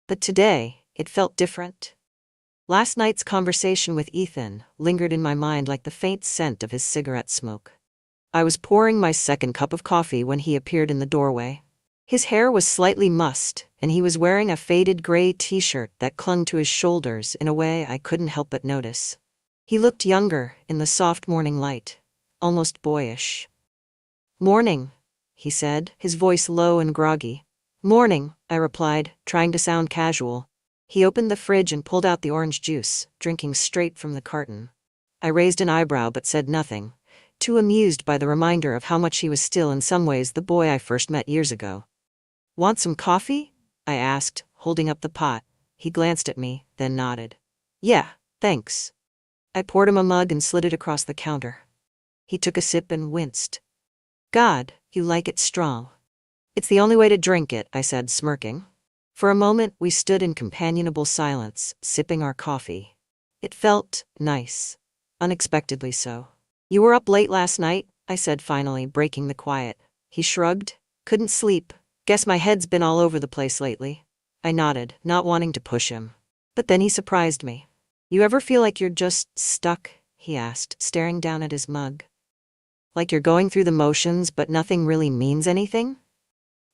But today, it felt different. Last night's conversation with Ethan lingered in my mind like the faint scent of his cigarette smoke. I was pouring my second cup of coffee when he appeared in the doorway. His hair was slightly mussed, and he was wearing a faded gray t-shirt that clung to his shoulders in a way I couldn't help but notice. He looked younger in the soft morning light, almost boyish. "Morning," he said, his voice low and groggy. "Morning," I replied, trying to sound casual. He opened the fridge and pulled out the orange juice, drinking straight from the carton. I raised an eyebrow but said nothing, too amused by the reminder of how much he was still in some ways the boy I first met years ago. "Want some coffee?" I asked, holding up the pot. He glanced at me, then nodded. "Yeah, thanks." I poured him a mug and slid it across the counter. He took a sip and winced. "God, you like it strong." "It's the only way to drink it," I said, smirking. For a moment, we stood in companionable silence, sipping our coffee. It felt nice. Unexpectedly so. "You were up late last night?" I said, finally, breaking the quiet. He shrugged. "Couldn't sleep. Guess my head's been all over the place lately." I nodded, not wanting to push him. But then he surprised me. "You ever feel like you're just stuck?" he asked, staring down at his mug. "Like you're going through the motions but nothing really means anything?"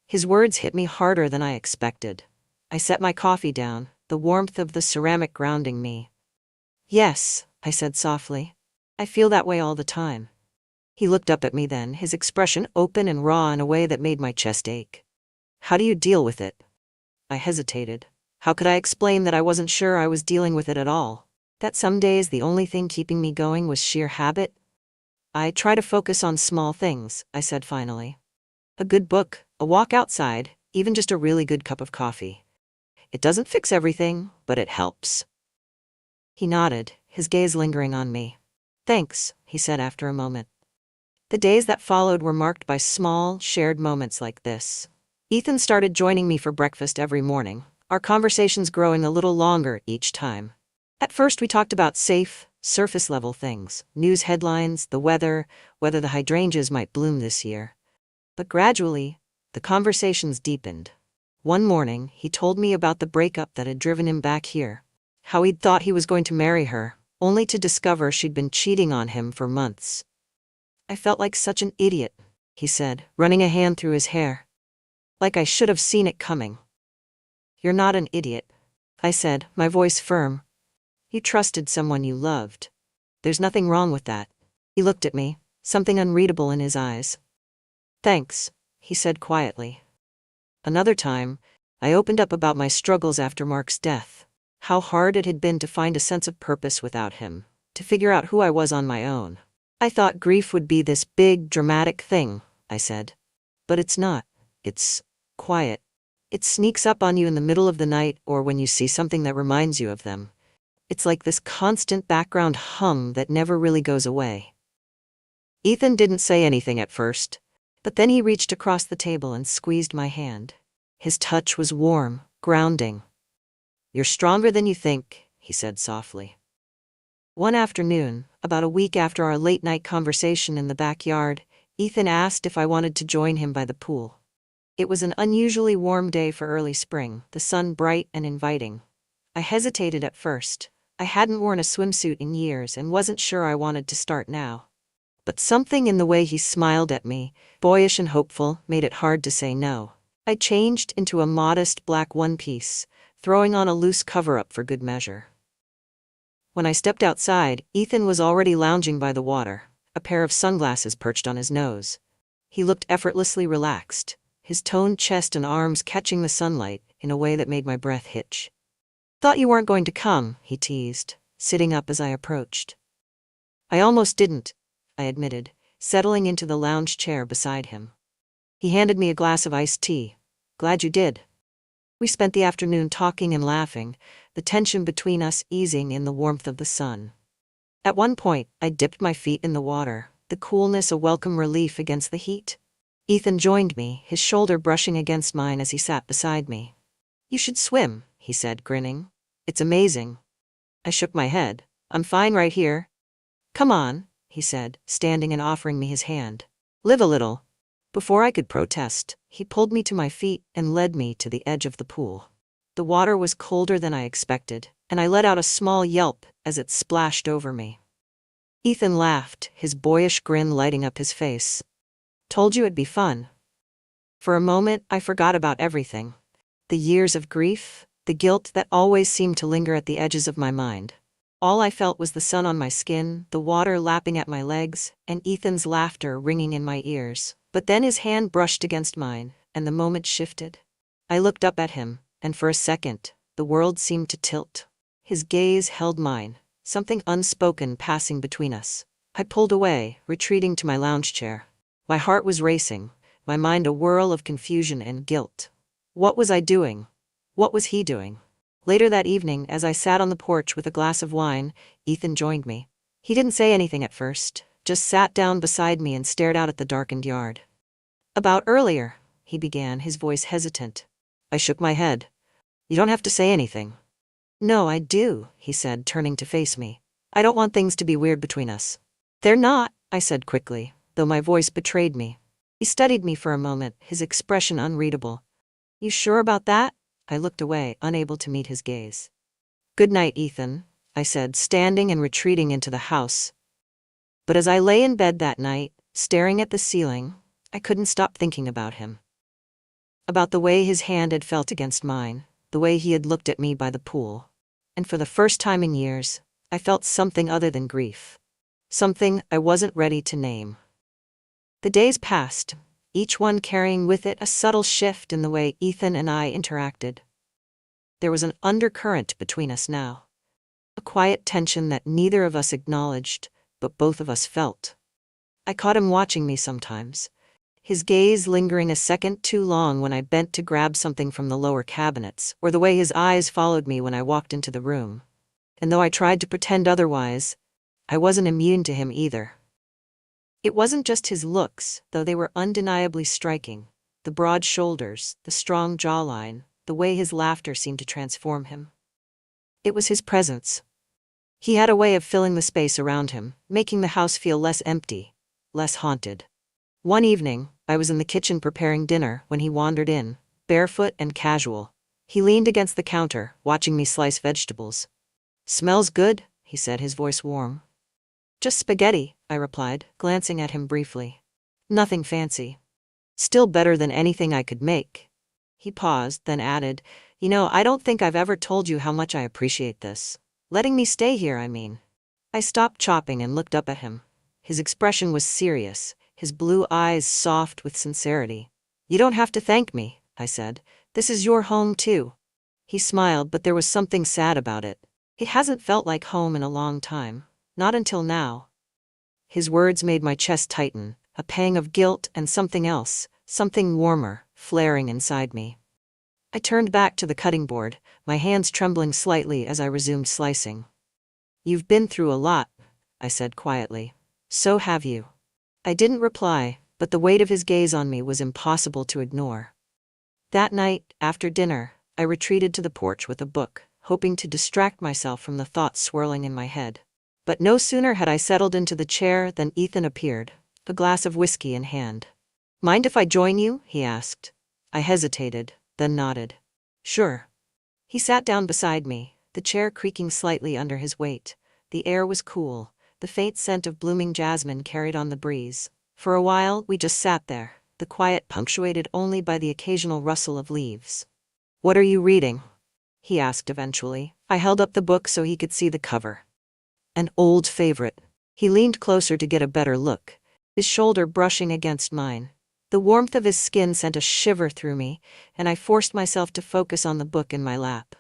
His words hit me harder than I expected. I set my coffee down, the warmth of the ceramic grounding me. "Yes," I said softly. "I feel that way all the time." He looked up at me then, his expression open and raw in a way that made my chest ache. "How do you deal with it?" I hesitated. How could I explain that I wasn't sure I was dealing with it at all? That some days the only thing keeping me going was sheer habit? "I try to focus on small things," I said finally. "A good book, a walk outside, even just a really good cup of coffee. It doesn't fix everything, but it helps." He nodded, his gaze lingering on me. Thanks, he said after a moment. The days that followed were marked by small, shared moments like this. Ethan started joining me for breakfast every morning, our conversations growing a little longer each time. At first we talked about safe, surface-level things, news headlines, the weather, whether the hydrangeas might bloom this year. But gradually, the conversations deepened. One morning, he told me about the breakup that had driven him back here, how he'd thought he was going to marry her, only to discover she'd been cheating on him for months. I felt like such an idiot, he said, running a hand through his hair. Like I should have seen it coming. You're not an idiot, I said, my voice firm. You trusted someone you loved. There's nothing wrong with that. He looked at me, something unreadable in his eyes. Thanks, he said quietly. Another time, I opened up about my struggles after Mark's death, how hard it had been to find a sense of purpose without him, to figure out who I was on my own. I thought grief would be this big, dramatic thing, I said. But it's not. It's quiet. It sneaks up on you in the middle of the night or when you see something that reminds you of them. It's like this constant background hum that never really goes away. Ethan didn't say anything at first, but then he reached across the table and squeezed my hand. His touch was warm, grounding. You're stronger than you think, he said softly. One afternoon, about a week after our late-night conversation in the backyard, Ethan asked if I wanted to join him by the pool. It was an unusually warm day for early spring, the sun bright and inviting. I hesitated at first. I hadn't worn a swimsuit in years and wasn't sure I wanted to start now. But something in the way he smiled at me, boyish and hopeful, made it hard to say no. I changed into a modest black one-piece, throwing on a loose cover-up for good measure. When I stepped outside, Ethan was already lounging by the water, a pair of sunglasses perched on his nose. He looked effortlessly relaxed, his toned chest and arms catching the sunlight in a way that made my breath hitch. Thought you weren't going to come, he teased, sitting up as I approached. I almost didn't, I admitted, settling into the lounge chair beside him. He handed me a glass of iced tea. Glad you did. We spent the afternoon talking and laughing, the tension between us easing in the warmth of the sun. At one point, I dipped my feet in the water, the coolness a welcome relief against the heat. Ethan joined me, his shoulder brushing against mine as he sat beside me. You should swim, he said, grinning. It's amazing. I shook my head. I'm fine right here. Come on, he said, standing and offering me his hand. Live a little. Before I could protest, he pulled me to my feet and led me to the edge of the pool. The water was colder than I expected, and I let out a small yelp as it splashed over me. Ethan laughed, his boyish grin lighting up his face. Told you it'd be fun. For a moment, I forgot about everything. The years of grief, the guilt that always seemed to linger at the edges of my mind. All I felt was the sun on my skin, the water lapping at my legs, and Ethan's laughter ringing in my ears. But then his hand brushed against mine, and the moment shifted. I looked up at him, and for a second, the world seemed to tilt. His gaze held mine, something unspoken passing between us. I pulled away, retreating to my lounge chair. My heart was racing, my mind a whirl of confusion and guilt. What was I doing? What was he doing? Later that evening, as I sat on the porch with a glass of wine, Ethan joined me. He didn't say anything at first, just sat down beside me and stared out at the darkened yard. About earlier, he began, his voice hesitant. I shook my head. You don't have to say anything. No, I do, he said, turning to face me. I don't want things to be weird between us. They're not, I said quickly, though my voice betrayed me. He studied me for a moment, his expression unreadable. You sure about that? I looked away, unable to meet his gaze. Good night, Ethan, I said, standing and retreating into the house. But as I lay in bed that night, staring at the ceiling, I couldn't stop thinking about him. About the way his hand had felt against mine, the way he had looked at me by the pool. And for the first time in years, I felt something other than grief. Something I wasn't ready to name. The days passed, each one carrying with it a subtle shift in the way Ethan and I interacted. There was an undercurrent between us now. A quiet tension that neither of us acknowledged, but both of us felt. I caught him watching me sometimes, his gaze lingering a second too long when I bent to grab something from the lower cabinets, or the way his eyes followed me when I walked into the room. and though I tried to pretend otherwise, I wasn't immune to him either. It wasn't just his looks, though they were undeniably striking. The broad shoulders, the strong jawline, the way his laughter seemed to transform him. It was his presence. He had a way of filling the space around him, making the house feel less empty, less haunted. One evening, I was in the kitchen preparing dinner when he wandered in, barefoot and casual. He leaned against the counter, watching me slice vegetables. "Smells good," he said, his voice warm. "Just spaghetti," I replied, glancing at him briefly. "Nothing fancy." "Still better than anything I could make." He paused, then added, "You know, I don't think I've ever told you how much I appreciate this. Letting me stay here, I mean." I stopped chopping and looked up at him. His expression was serious, his blue eyes soft with sincerity. "You don't have to thank me," I said. "This is your home too." He smiled, but there was something sad about it. It hasn't felt like home in a long time. Not until now. His words made my chest tighten, a pang of guilt and something else, something warmer, flaring inside me. I turned back to the cutting board, my hands trembling slightly as I resumed slicing. "You've been through a lot," I said quietly. "So have you." I didn't reply, but the weight of his gaze on me was impossible to ignore. That night, after dinner, I retreated to the porch with a book, hoping to distract myself from the thoughts swirling in my head. But no sooner had I settled into the chair than Ethan appeared, a glass of whiskey in hand. "Mind if I join you?" he asked. I hesitated, then nodded. "Sure." He sat down beside me, the chair creaking slightly under his weight. The air was cool, the faint scent of blooming jasmine carried on the breeze. For a while, we just sat there, the quiet punctuated only by the occasional rustle of leaves. "What are you reading?" he asked eventually. I held up the book so he could see the cover. "An old favorite." He leaned closer to get a better look, his shoulder brushing against mine. The warmth of his skin sent a shiver through me, and I forced myself to focus on the book in my lap.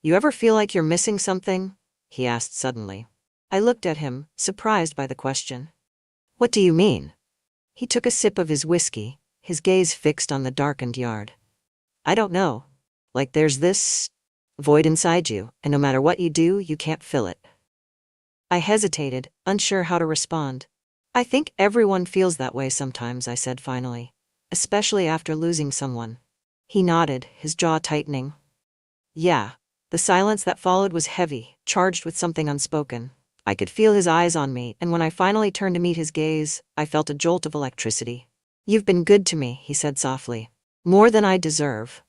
"You ever feel like you're missing something?" he asked suddenly. I looked at him, surprised by the question. "What do you mean?" He took a sip of his whiskey, his gaze fixed on the darkened yard. "I don't know. Like there's this void inside you, and no matter what you do, you can't fill it." I hesitated, unsure how to respond. "I think everyone feels that way sometimes," I said finally. "Especially after losing someone." He nodded, his jaw tightening. "Yeah." The silence that followed was heavy, charged with something unspoken. I could feel his eyes on me, and when I finally turned to meet his gaze, I felt a jolt of electricity. "You've been good to me," he said softly. "More than I deserve."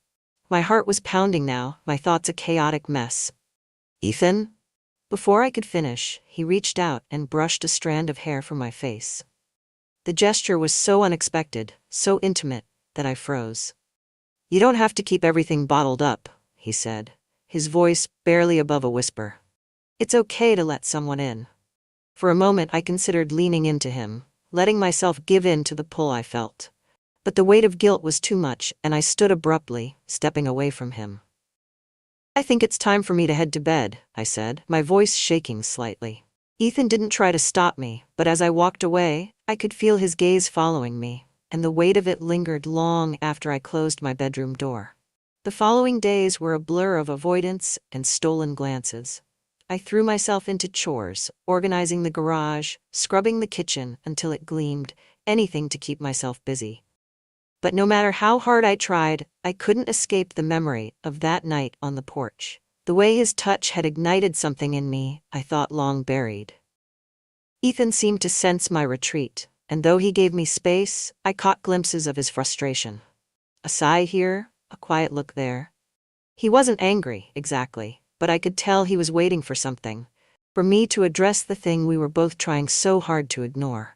My heart was pounding now, my thoughts a chaotic mess. "Ethan?" Before I could finish, he reached out and brushed a strand of hair from my face. The gesture was so unexpected, so intimate, that I froze. "You don't have to keep everything bottled up," he said, his voice barely above a whisper. "It's okay to let someone in." For a moment I considered leaning into him, letting myself give in to the pull I felt. But the weight of guilt was too much, and I stood abruptly, stepping away from him. "I think it's time for me to head to bed," I said, my voice shaking slightly. Ethan didn't try to stop me, but as I walked away, I could feel his gaze following me, and the weight of it lingered long after I closed my bedroom door. The following days were a blur of avoidance and stolen glances. I threw myself into chores, organizing the garage, scrubbing the kitchen until it gleamed, anything to keep myself busy. But no matter how hard I tried, I couldn't escape the memory of that night on the porch. The way his touch had ignited something in me I thought long buried. Ethan seemed to sense my retreat, and though he gave me space, I caught glimpses of his frustration. A sigh here, a quiet look there. He wasn't angry, exactly, but I could tell he was waiting for something, for me to address the thing we were both trying so hard to ignore.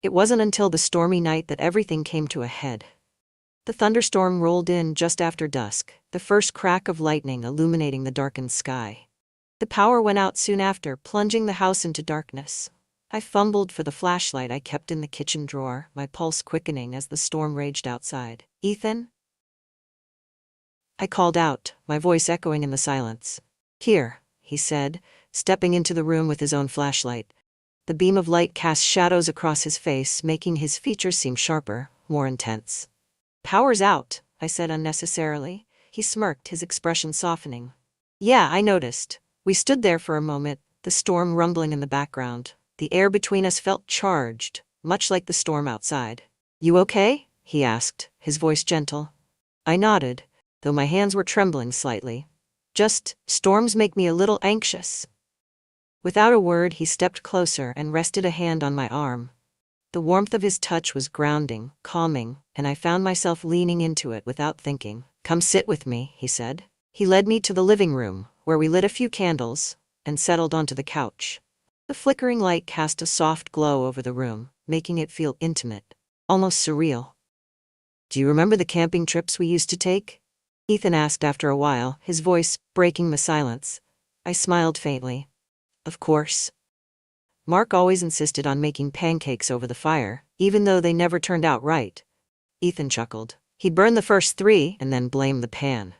It wasn't until the stormy night that everything came to a head. The thunderstorm rolled in just after dusk, the first crack of lightning illuminating the darkened sky. The power went out soon after, plunging the house into darkness. I fumbled for the flashlight I kept in the kitchen drawer, my pulse quickening as the storm raged outside. "Ethan?" I called out, my voice echoing in the silence. "Here," he said, stepping into the room with his own flashlight. The beam of light cast shadows across his face, making his features seem sharper, more intense. "Power's out," I said unnecessarily. He smirked, his expression softening. "Yeah, I noticed. We stood there for a moment, the storm rumbling in the background. The air between us felt charged, much like the storm outside. "You okay?" he asked, his voice gentle. I nodded, though my hands were trembling slightly. "Just, storms make me a little anxious." Without a word, he stepped closer and rested a hand on my arm. The warmth of his touch was grounding, calming, and I found myself leaning into it without thinking. "Come sit with me," he said. He led me to the living room, where we lit a few candles and settled onto the couch. The flickering light cast a soft glow over the room, making it feel intimate, almost surreal. "Do you remember the camping trips we used to take?" Ethan asked after a while, his voice breaking the silence. I smiled faintly. "Of course." Mark always insisted on making pancakes over the fire, even though they never turned out right. Ethan chuckled. He'd burn the first 3 and then blame the pan.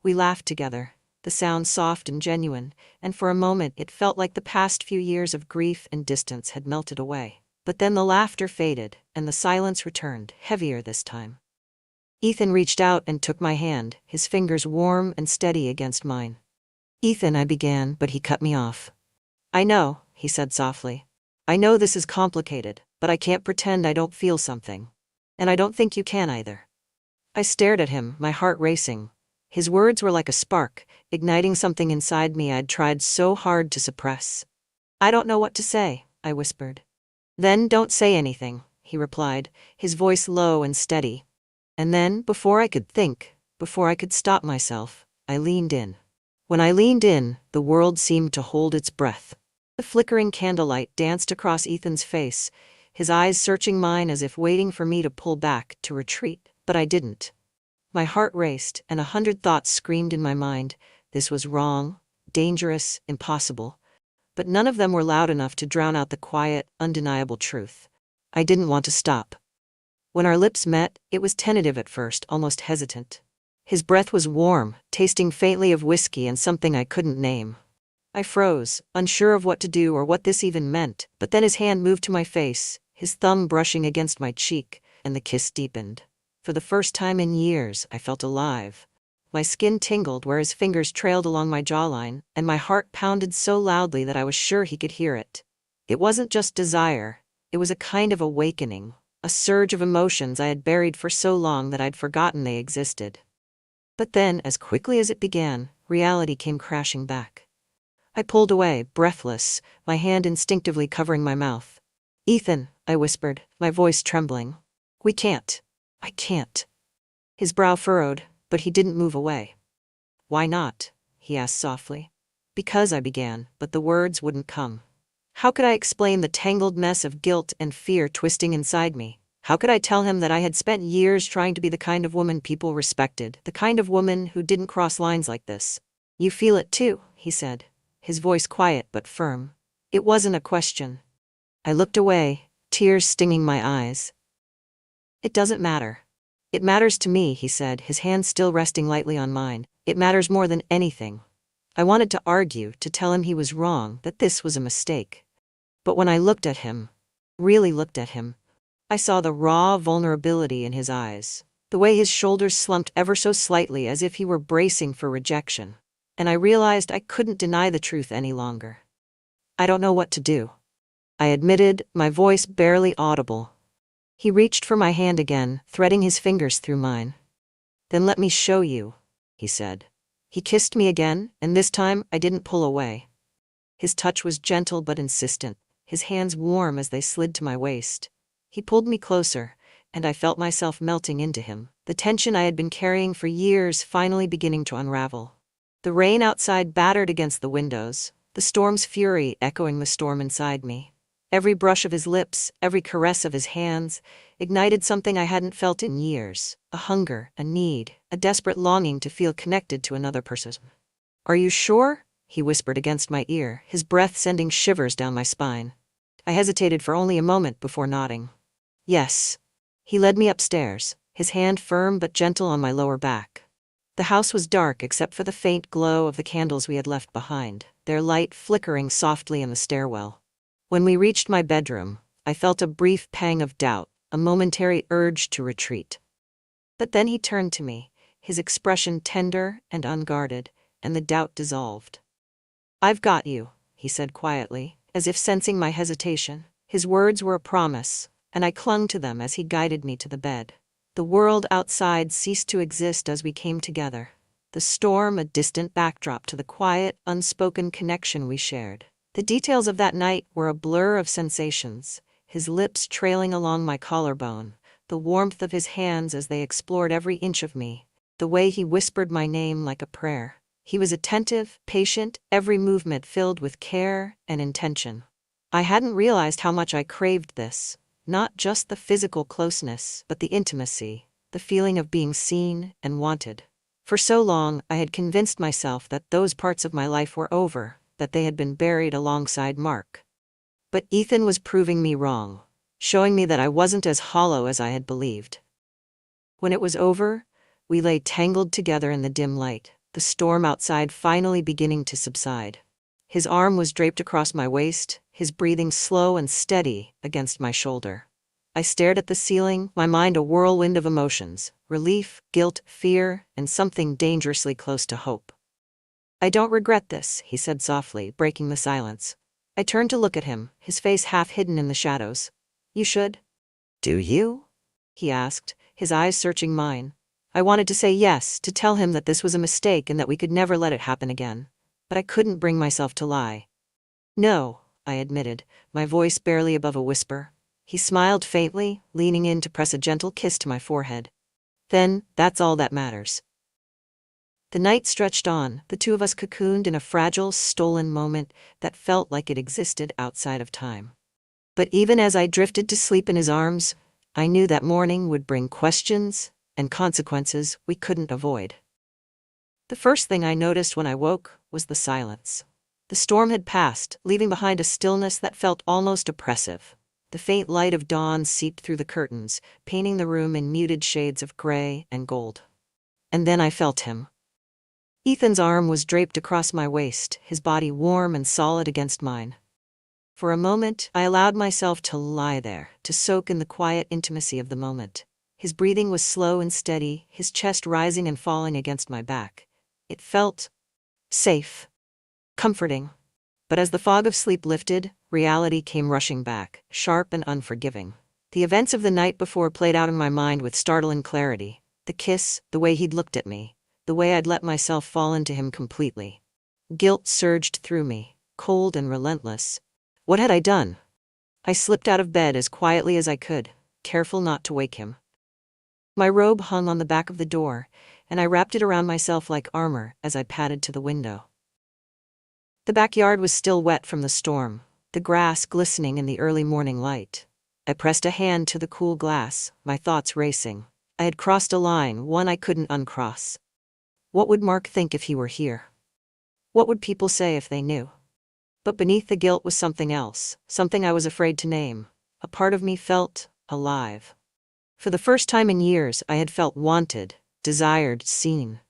We laughed together, the sound soft and genuine, and for a moment it felt like the past few years of grief and distance had melted away. But then the laughter faded, and the silence returned, heavier this time. Ethan reached out and took my hand, his fingers warm and steady against mine. "Ethan," I began, but he cut me off. "I know," he said softly. "I know this is complicated, but I can't pretend I don't feel something. And I don't think you can either." I stared at him, my heart racing. His words were like a spark, igniting something inside me I'd tried so hard to suppress. "I don't know what to say," I whispered. "Then don't say anything," he replied, his voice low and steady. And then, before I could think, before I could stop myself, I leaned in. When I leaned in, the world seemed to hold its breath. The flickering candlelight danced across Ethan's face, his eyes searching mine as if waiting for me to pull back, to retreat, but I didn't. My heart raced, and 100 thoughts screamed in my mind. This was wrong, dangerous, impossible. But none of them were loud enough to drown out the quiet, undeniable truth. I didn't want to stop. When our lips met, it was tentative at first, almost hesitant. His breath was warm, tasting faintly of whiskey and something I couldn't name. I froze, unsure of what to do or what this even meant, but then his hand moved to my face, his thumb brushing against my cheek, and the kiss deepened. For the first time in years, I felt alive. My skin tingled where his fingers trailed along my jawline, and my heart pounded so loudly that I was sure he could hear it. It wasn't just desire, it was a kind of awakening, a surge of emotions I had buried for so long that I'd forgotten they existed. But then, as quickly as it began, reality came crashing back. I pulled away, breathless, my hand instinctively covering my mouth. "Ethan," I whispered, my voice trembling. "We can't. I can't." His brow furrowed, but he didn't move away. "Why not?" he asked softly. "Because," I began, but the words wouldn't come. How could I explain the tangled mess of guilt and fear twisting inside me? How could I tell him that I had spent years trying to be the kind of woman people respected, the kind of woman who didn't cross lines like this? "You feel it too," he said, his voice quiet but firm. It wasn't a question. I looked away, tears stinging my eyes. "It doesn't matter." "It matters to me," he said, his hand still resting lightly on mine. "It matters more than anything." I wanted to argue, to tell him he was wrong, that this was a mistake. But when I looked at him, really looked at him, I saw the raw vulnerability in his eyes, the way his shoulders slumped ever so slightly as if he were bracing for rejection. And I realized I couldn't deny the truth any longer. "I don't know what to do," I admitted, my voice barely audible. He reached for my hand again, threading his fingers through mine. "Then let me show you," he said. He kissed me again, and this time I didn't pull away. His touch was gentle but insistent, his hands warm as they slid to my waist. He pulled me closer, and I felt myself melting into him, the tension I had been carrying for years finally beginning to unravel. The rain outside battered against the windows, the storm's fury echoing the storm inside me. Every brush of his lips, every caress of his hands, ignited something I hadn't felt in years, a hunger, a need, a desperate longing to feel connected to another person. "Are you sure?" he whispered against my ear, his breath sending shivers down my spine. I hesitated for only a moment before nodding. "Yes." He led me upstairs, his hand firm but gentle on my lower back. The house was dark except for the faint glow of the candles we had left behind, their light flickering softly in the stairwell. When we reached my bedroom, I felt a brief pang of doubt, a momentary urge to retreat. But then he turned to me, his expression tender and unguarded, and the doubt dissolved. "I've got you," he said quietly, as if sensing my hesitation. His words were a promise, and I clung to them as he guided me to the bed. The world outside ceased to exist as we came together. The storm a distant backdrop to the quiet, unspoken connection we shared. The details of that night were a blur of sensations, his lips trailing along my collarbone, the warmth of his hands as they explored every inch of me, the way he whispered my name like a prayer. He was attentive, patient, every movement filled with care and intention. I hadn't realized how much I craved this, not just the physical closeness, but the intimacy, the feeling of being seen and wanted. For so long, I had convinced myself that those parts of my life were over, that they had been buried alongside Mark. But Ethan was proving me wrong, showing me that I wasn't as hollow as I had believed. When it was over, we lay tangled together in the dim light, the storm outside finally beginning to subside. His arm was draped across my waist, his breathing slow and steady against my shoulder. I stared at the ceiling, my mind a whirlwind of emotions, relief, guilt, fear, and something dangerously close to hope. "I don't regret this," he said softly, breaking the silence. I turned to look at him, his face half hidden in the shadows. "You should?" "Do you?" he asked, his eyes searching mine. I wanted to say yes, to tell him that this was a mistake and that we could never let it happen again. But I couldn't bring myself to lie. "No," I admitted, my voice barely above a whisper. He smiled faintly, leaning in to press a gentle kiss to my forehead. "Then, that's all that matters." The night stretched on, the two of us cocooned in a fragile, stolen moment that felt like it existed outside of time. But even as I drifted to sleep in his arms, I knew that morning would bring questions and consequences we couldn't avoid. The first thing I noticed when I woke was the silence. The storm had passed, leaving behind a stillness that felt almost oppressive. The faint light of dawn seeped through the curtains, painting the room in muted shades of gray and gold. And then I felt him. Ethan's arm was draped across my waist, his body warm and solid against mine. For a moment, I allowed myself to lie there, to soak in the quiet intimacy of the moment. His breathing was slow and steady, his chest rising and falling against my back. It felt safe, comforting. But as the fog of sleep lifted, reality came rushing back, sharp and unforgiving. The events of the night before played out in my mind with startling clarity. The kiss, the way he'd looked at me, the way I'd let myself fall into him completely. Guilt surged through me, cold and relentless. What had I done? I slipped out of bed as quietly as I could, careful not to wake him. My robe hung on the back of the door, and I wrapped it around myself like armor as I padded to the window. The backyard was still wet from the storm, the grass glistening in the early morning light. I pressed a hand to the cool glass, my thoughts racing. I had crossed a line, one I couldn't uncross. What would Mark think if he were here? What would people say if they knew? But beneath the guilt was something else, something I was afraid to name. A part of me felt alive. For the first time in years, I had felt wanted, desired, seen.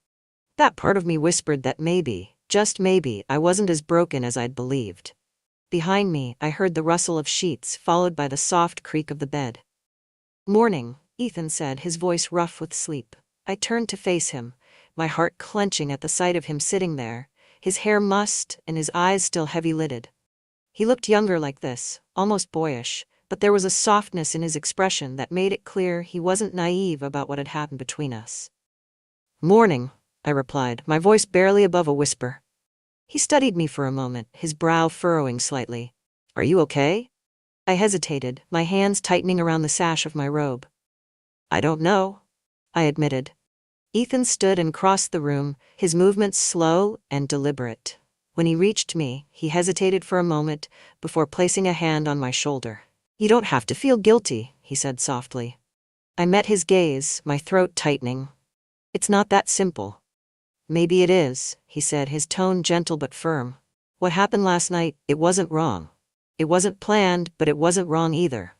That part of me whispered that maybe, just maybe, I wasn't as broken as I'd believed. Behind me, I heard the rustle of sheets, followed by the soft creak of the bed. "Morning," Ethan said, his voice rough with sleep. I turned to face him, my heart clenching at the sight of him sitting there, his hair mussed and his eyes still heavy-lidded. He looked younger like this, almost boyish, but there was a softness in his expression that made it clear he wasn't naive about what had happened between us. "Morning," I replied, my voice barely above a whisper. He studied me for a moment, his brow furrowing slightly. "Are you okay?" I hesitated, my hands tightening around the sash of my robe. "I don't know," I admitted. Ethan stood and crossed the room, his movements slow and deliberate. When he reached me, he hesitated for a moment before placing a hand on my shoulder. "You don't have to feel guilty," he said softly. I met his gaze, my throat tightening. "It's not that simple." "Maybe it is," he said, his tone gentle but firm. "What happened last night, it wasn't wrong. It wasn't planned, but it wasn't wrong either."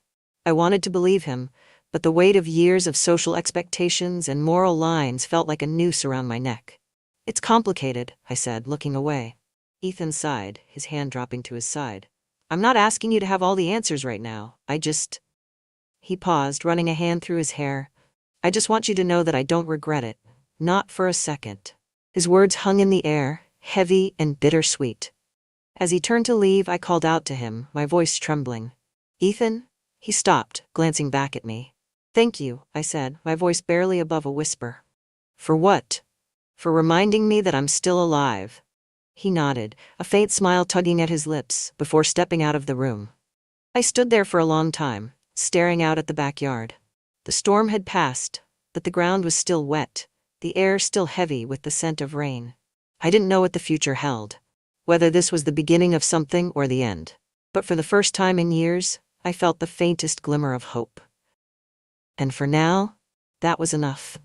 I wanted to believe him, but the weight of years of social expectations and moral lines felt like a noose around my neck. "It's complicated," I said, looking away. Ethan sighed, his hand dropping to his side. "I'm not asking you to have all the answers right now, He paused, running a hand through his hair. "I just want you to know that I don't regret it. Not for a second." His words hung in the air, heavy and bittersweet. As he turned to leave, I called out to him, my voice trembling. "Ethan?" He stopped, glancing back at me. "Thank you," I said, my voice barely above a whisper. "For what?" "For reminding me that I'm still alive." He nodded, a faint smile tugging at his lips, before stepping out of the room. I stood there for a long time, staring out at the backyard. The storm had passed, but the ground was still wet, the air still heavy with the scent of rain. I didn't know what the future held, whether this was the beginning of something or the end. But for the first time in years, I felt the faintest glimmer of hope. And for now, that was enough.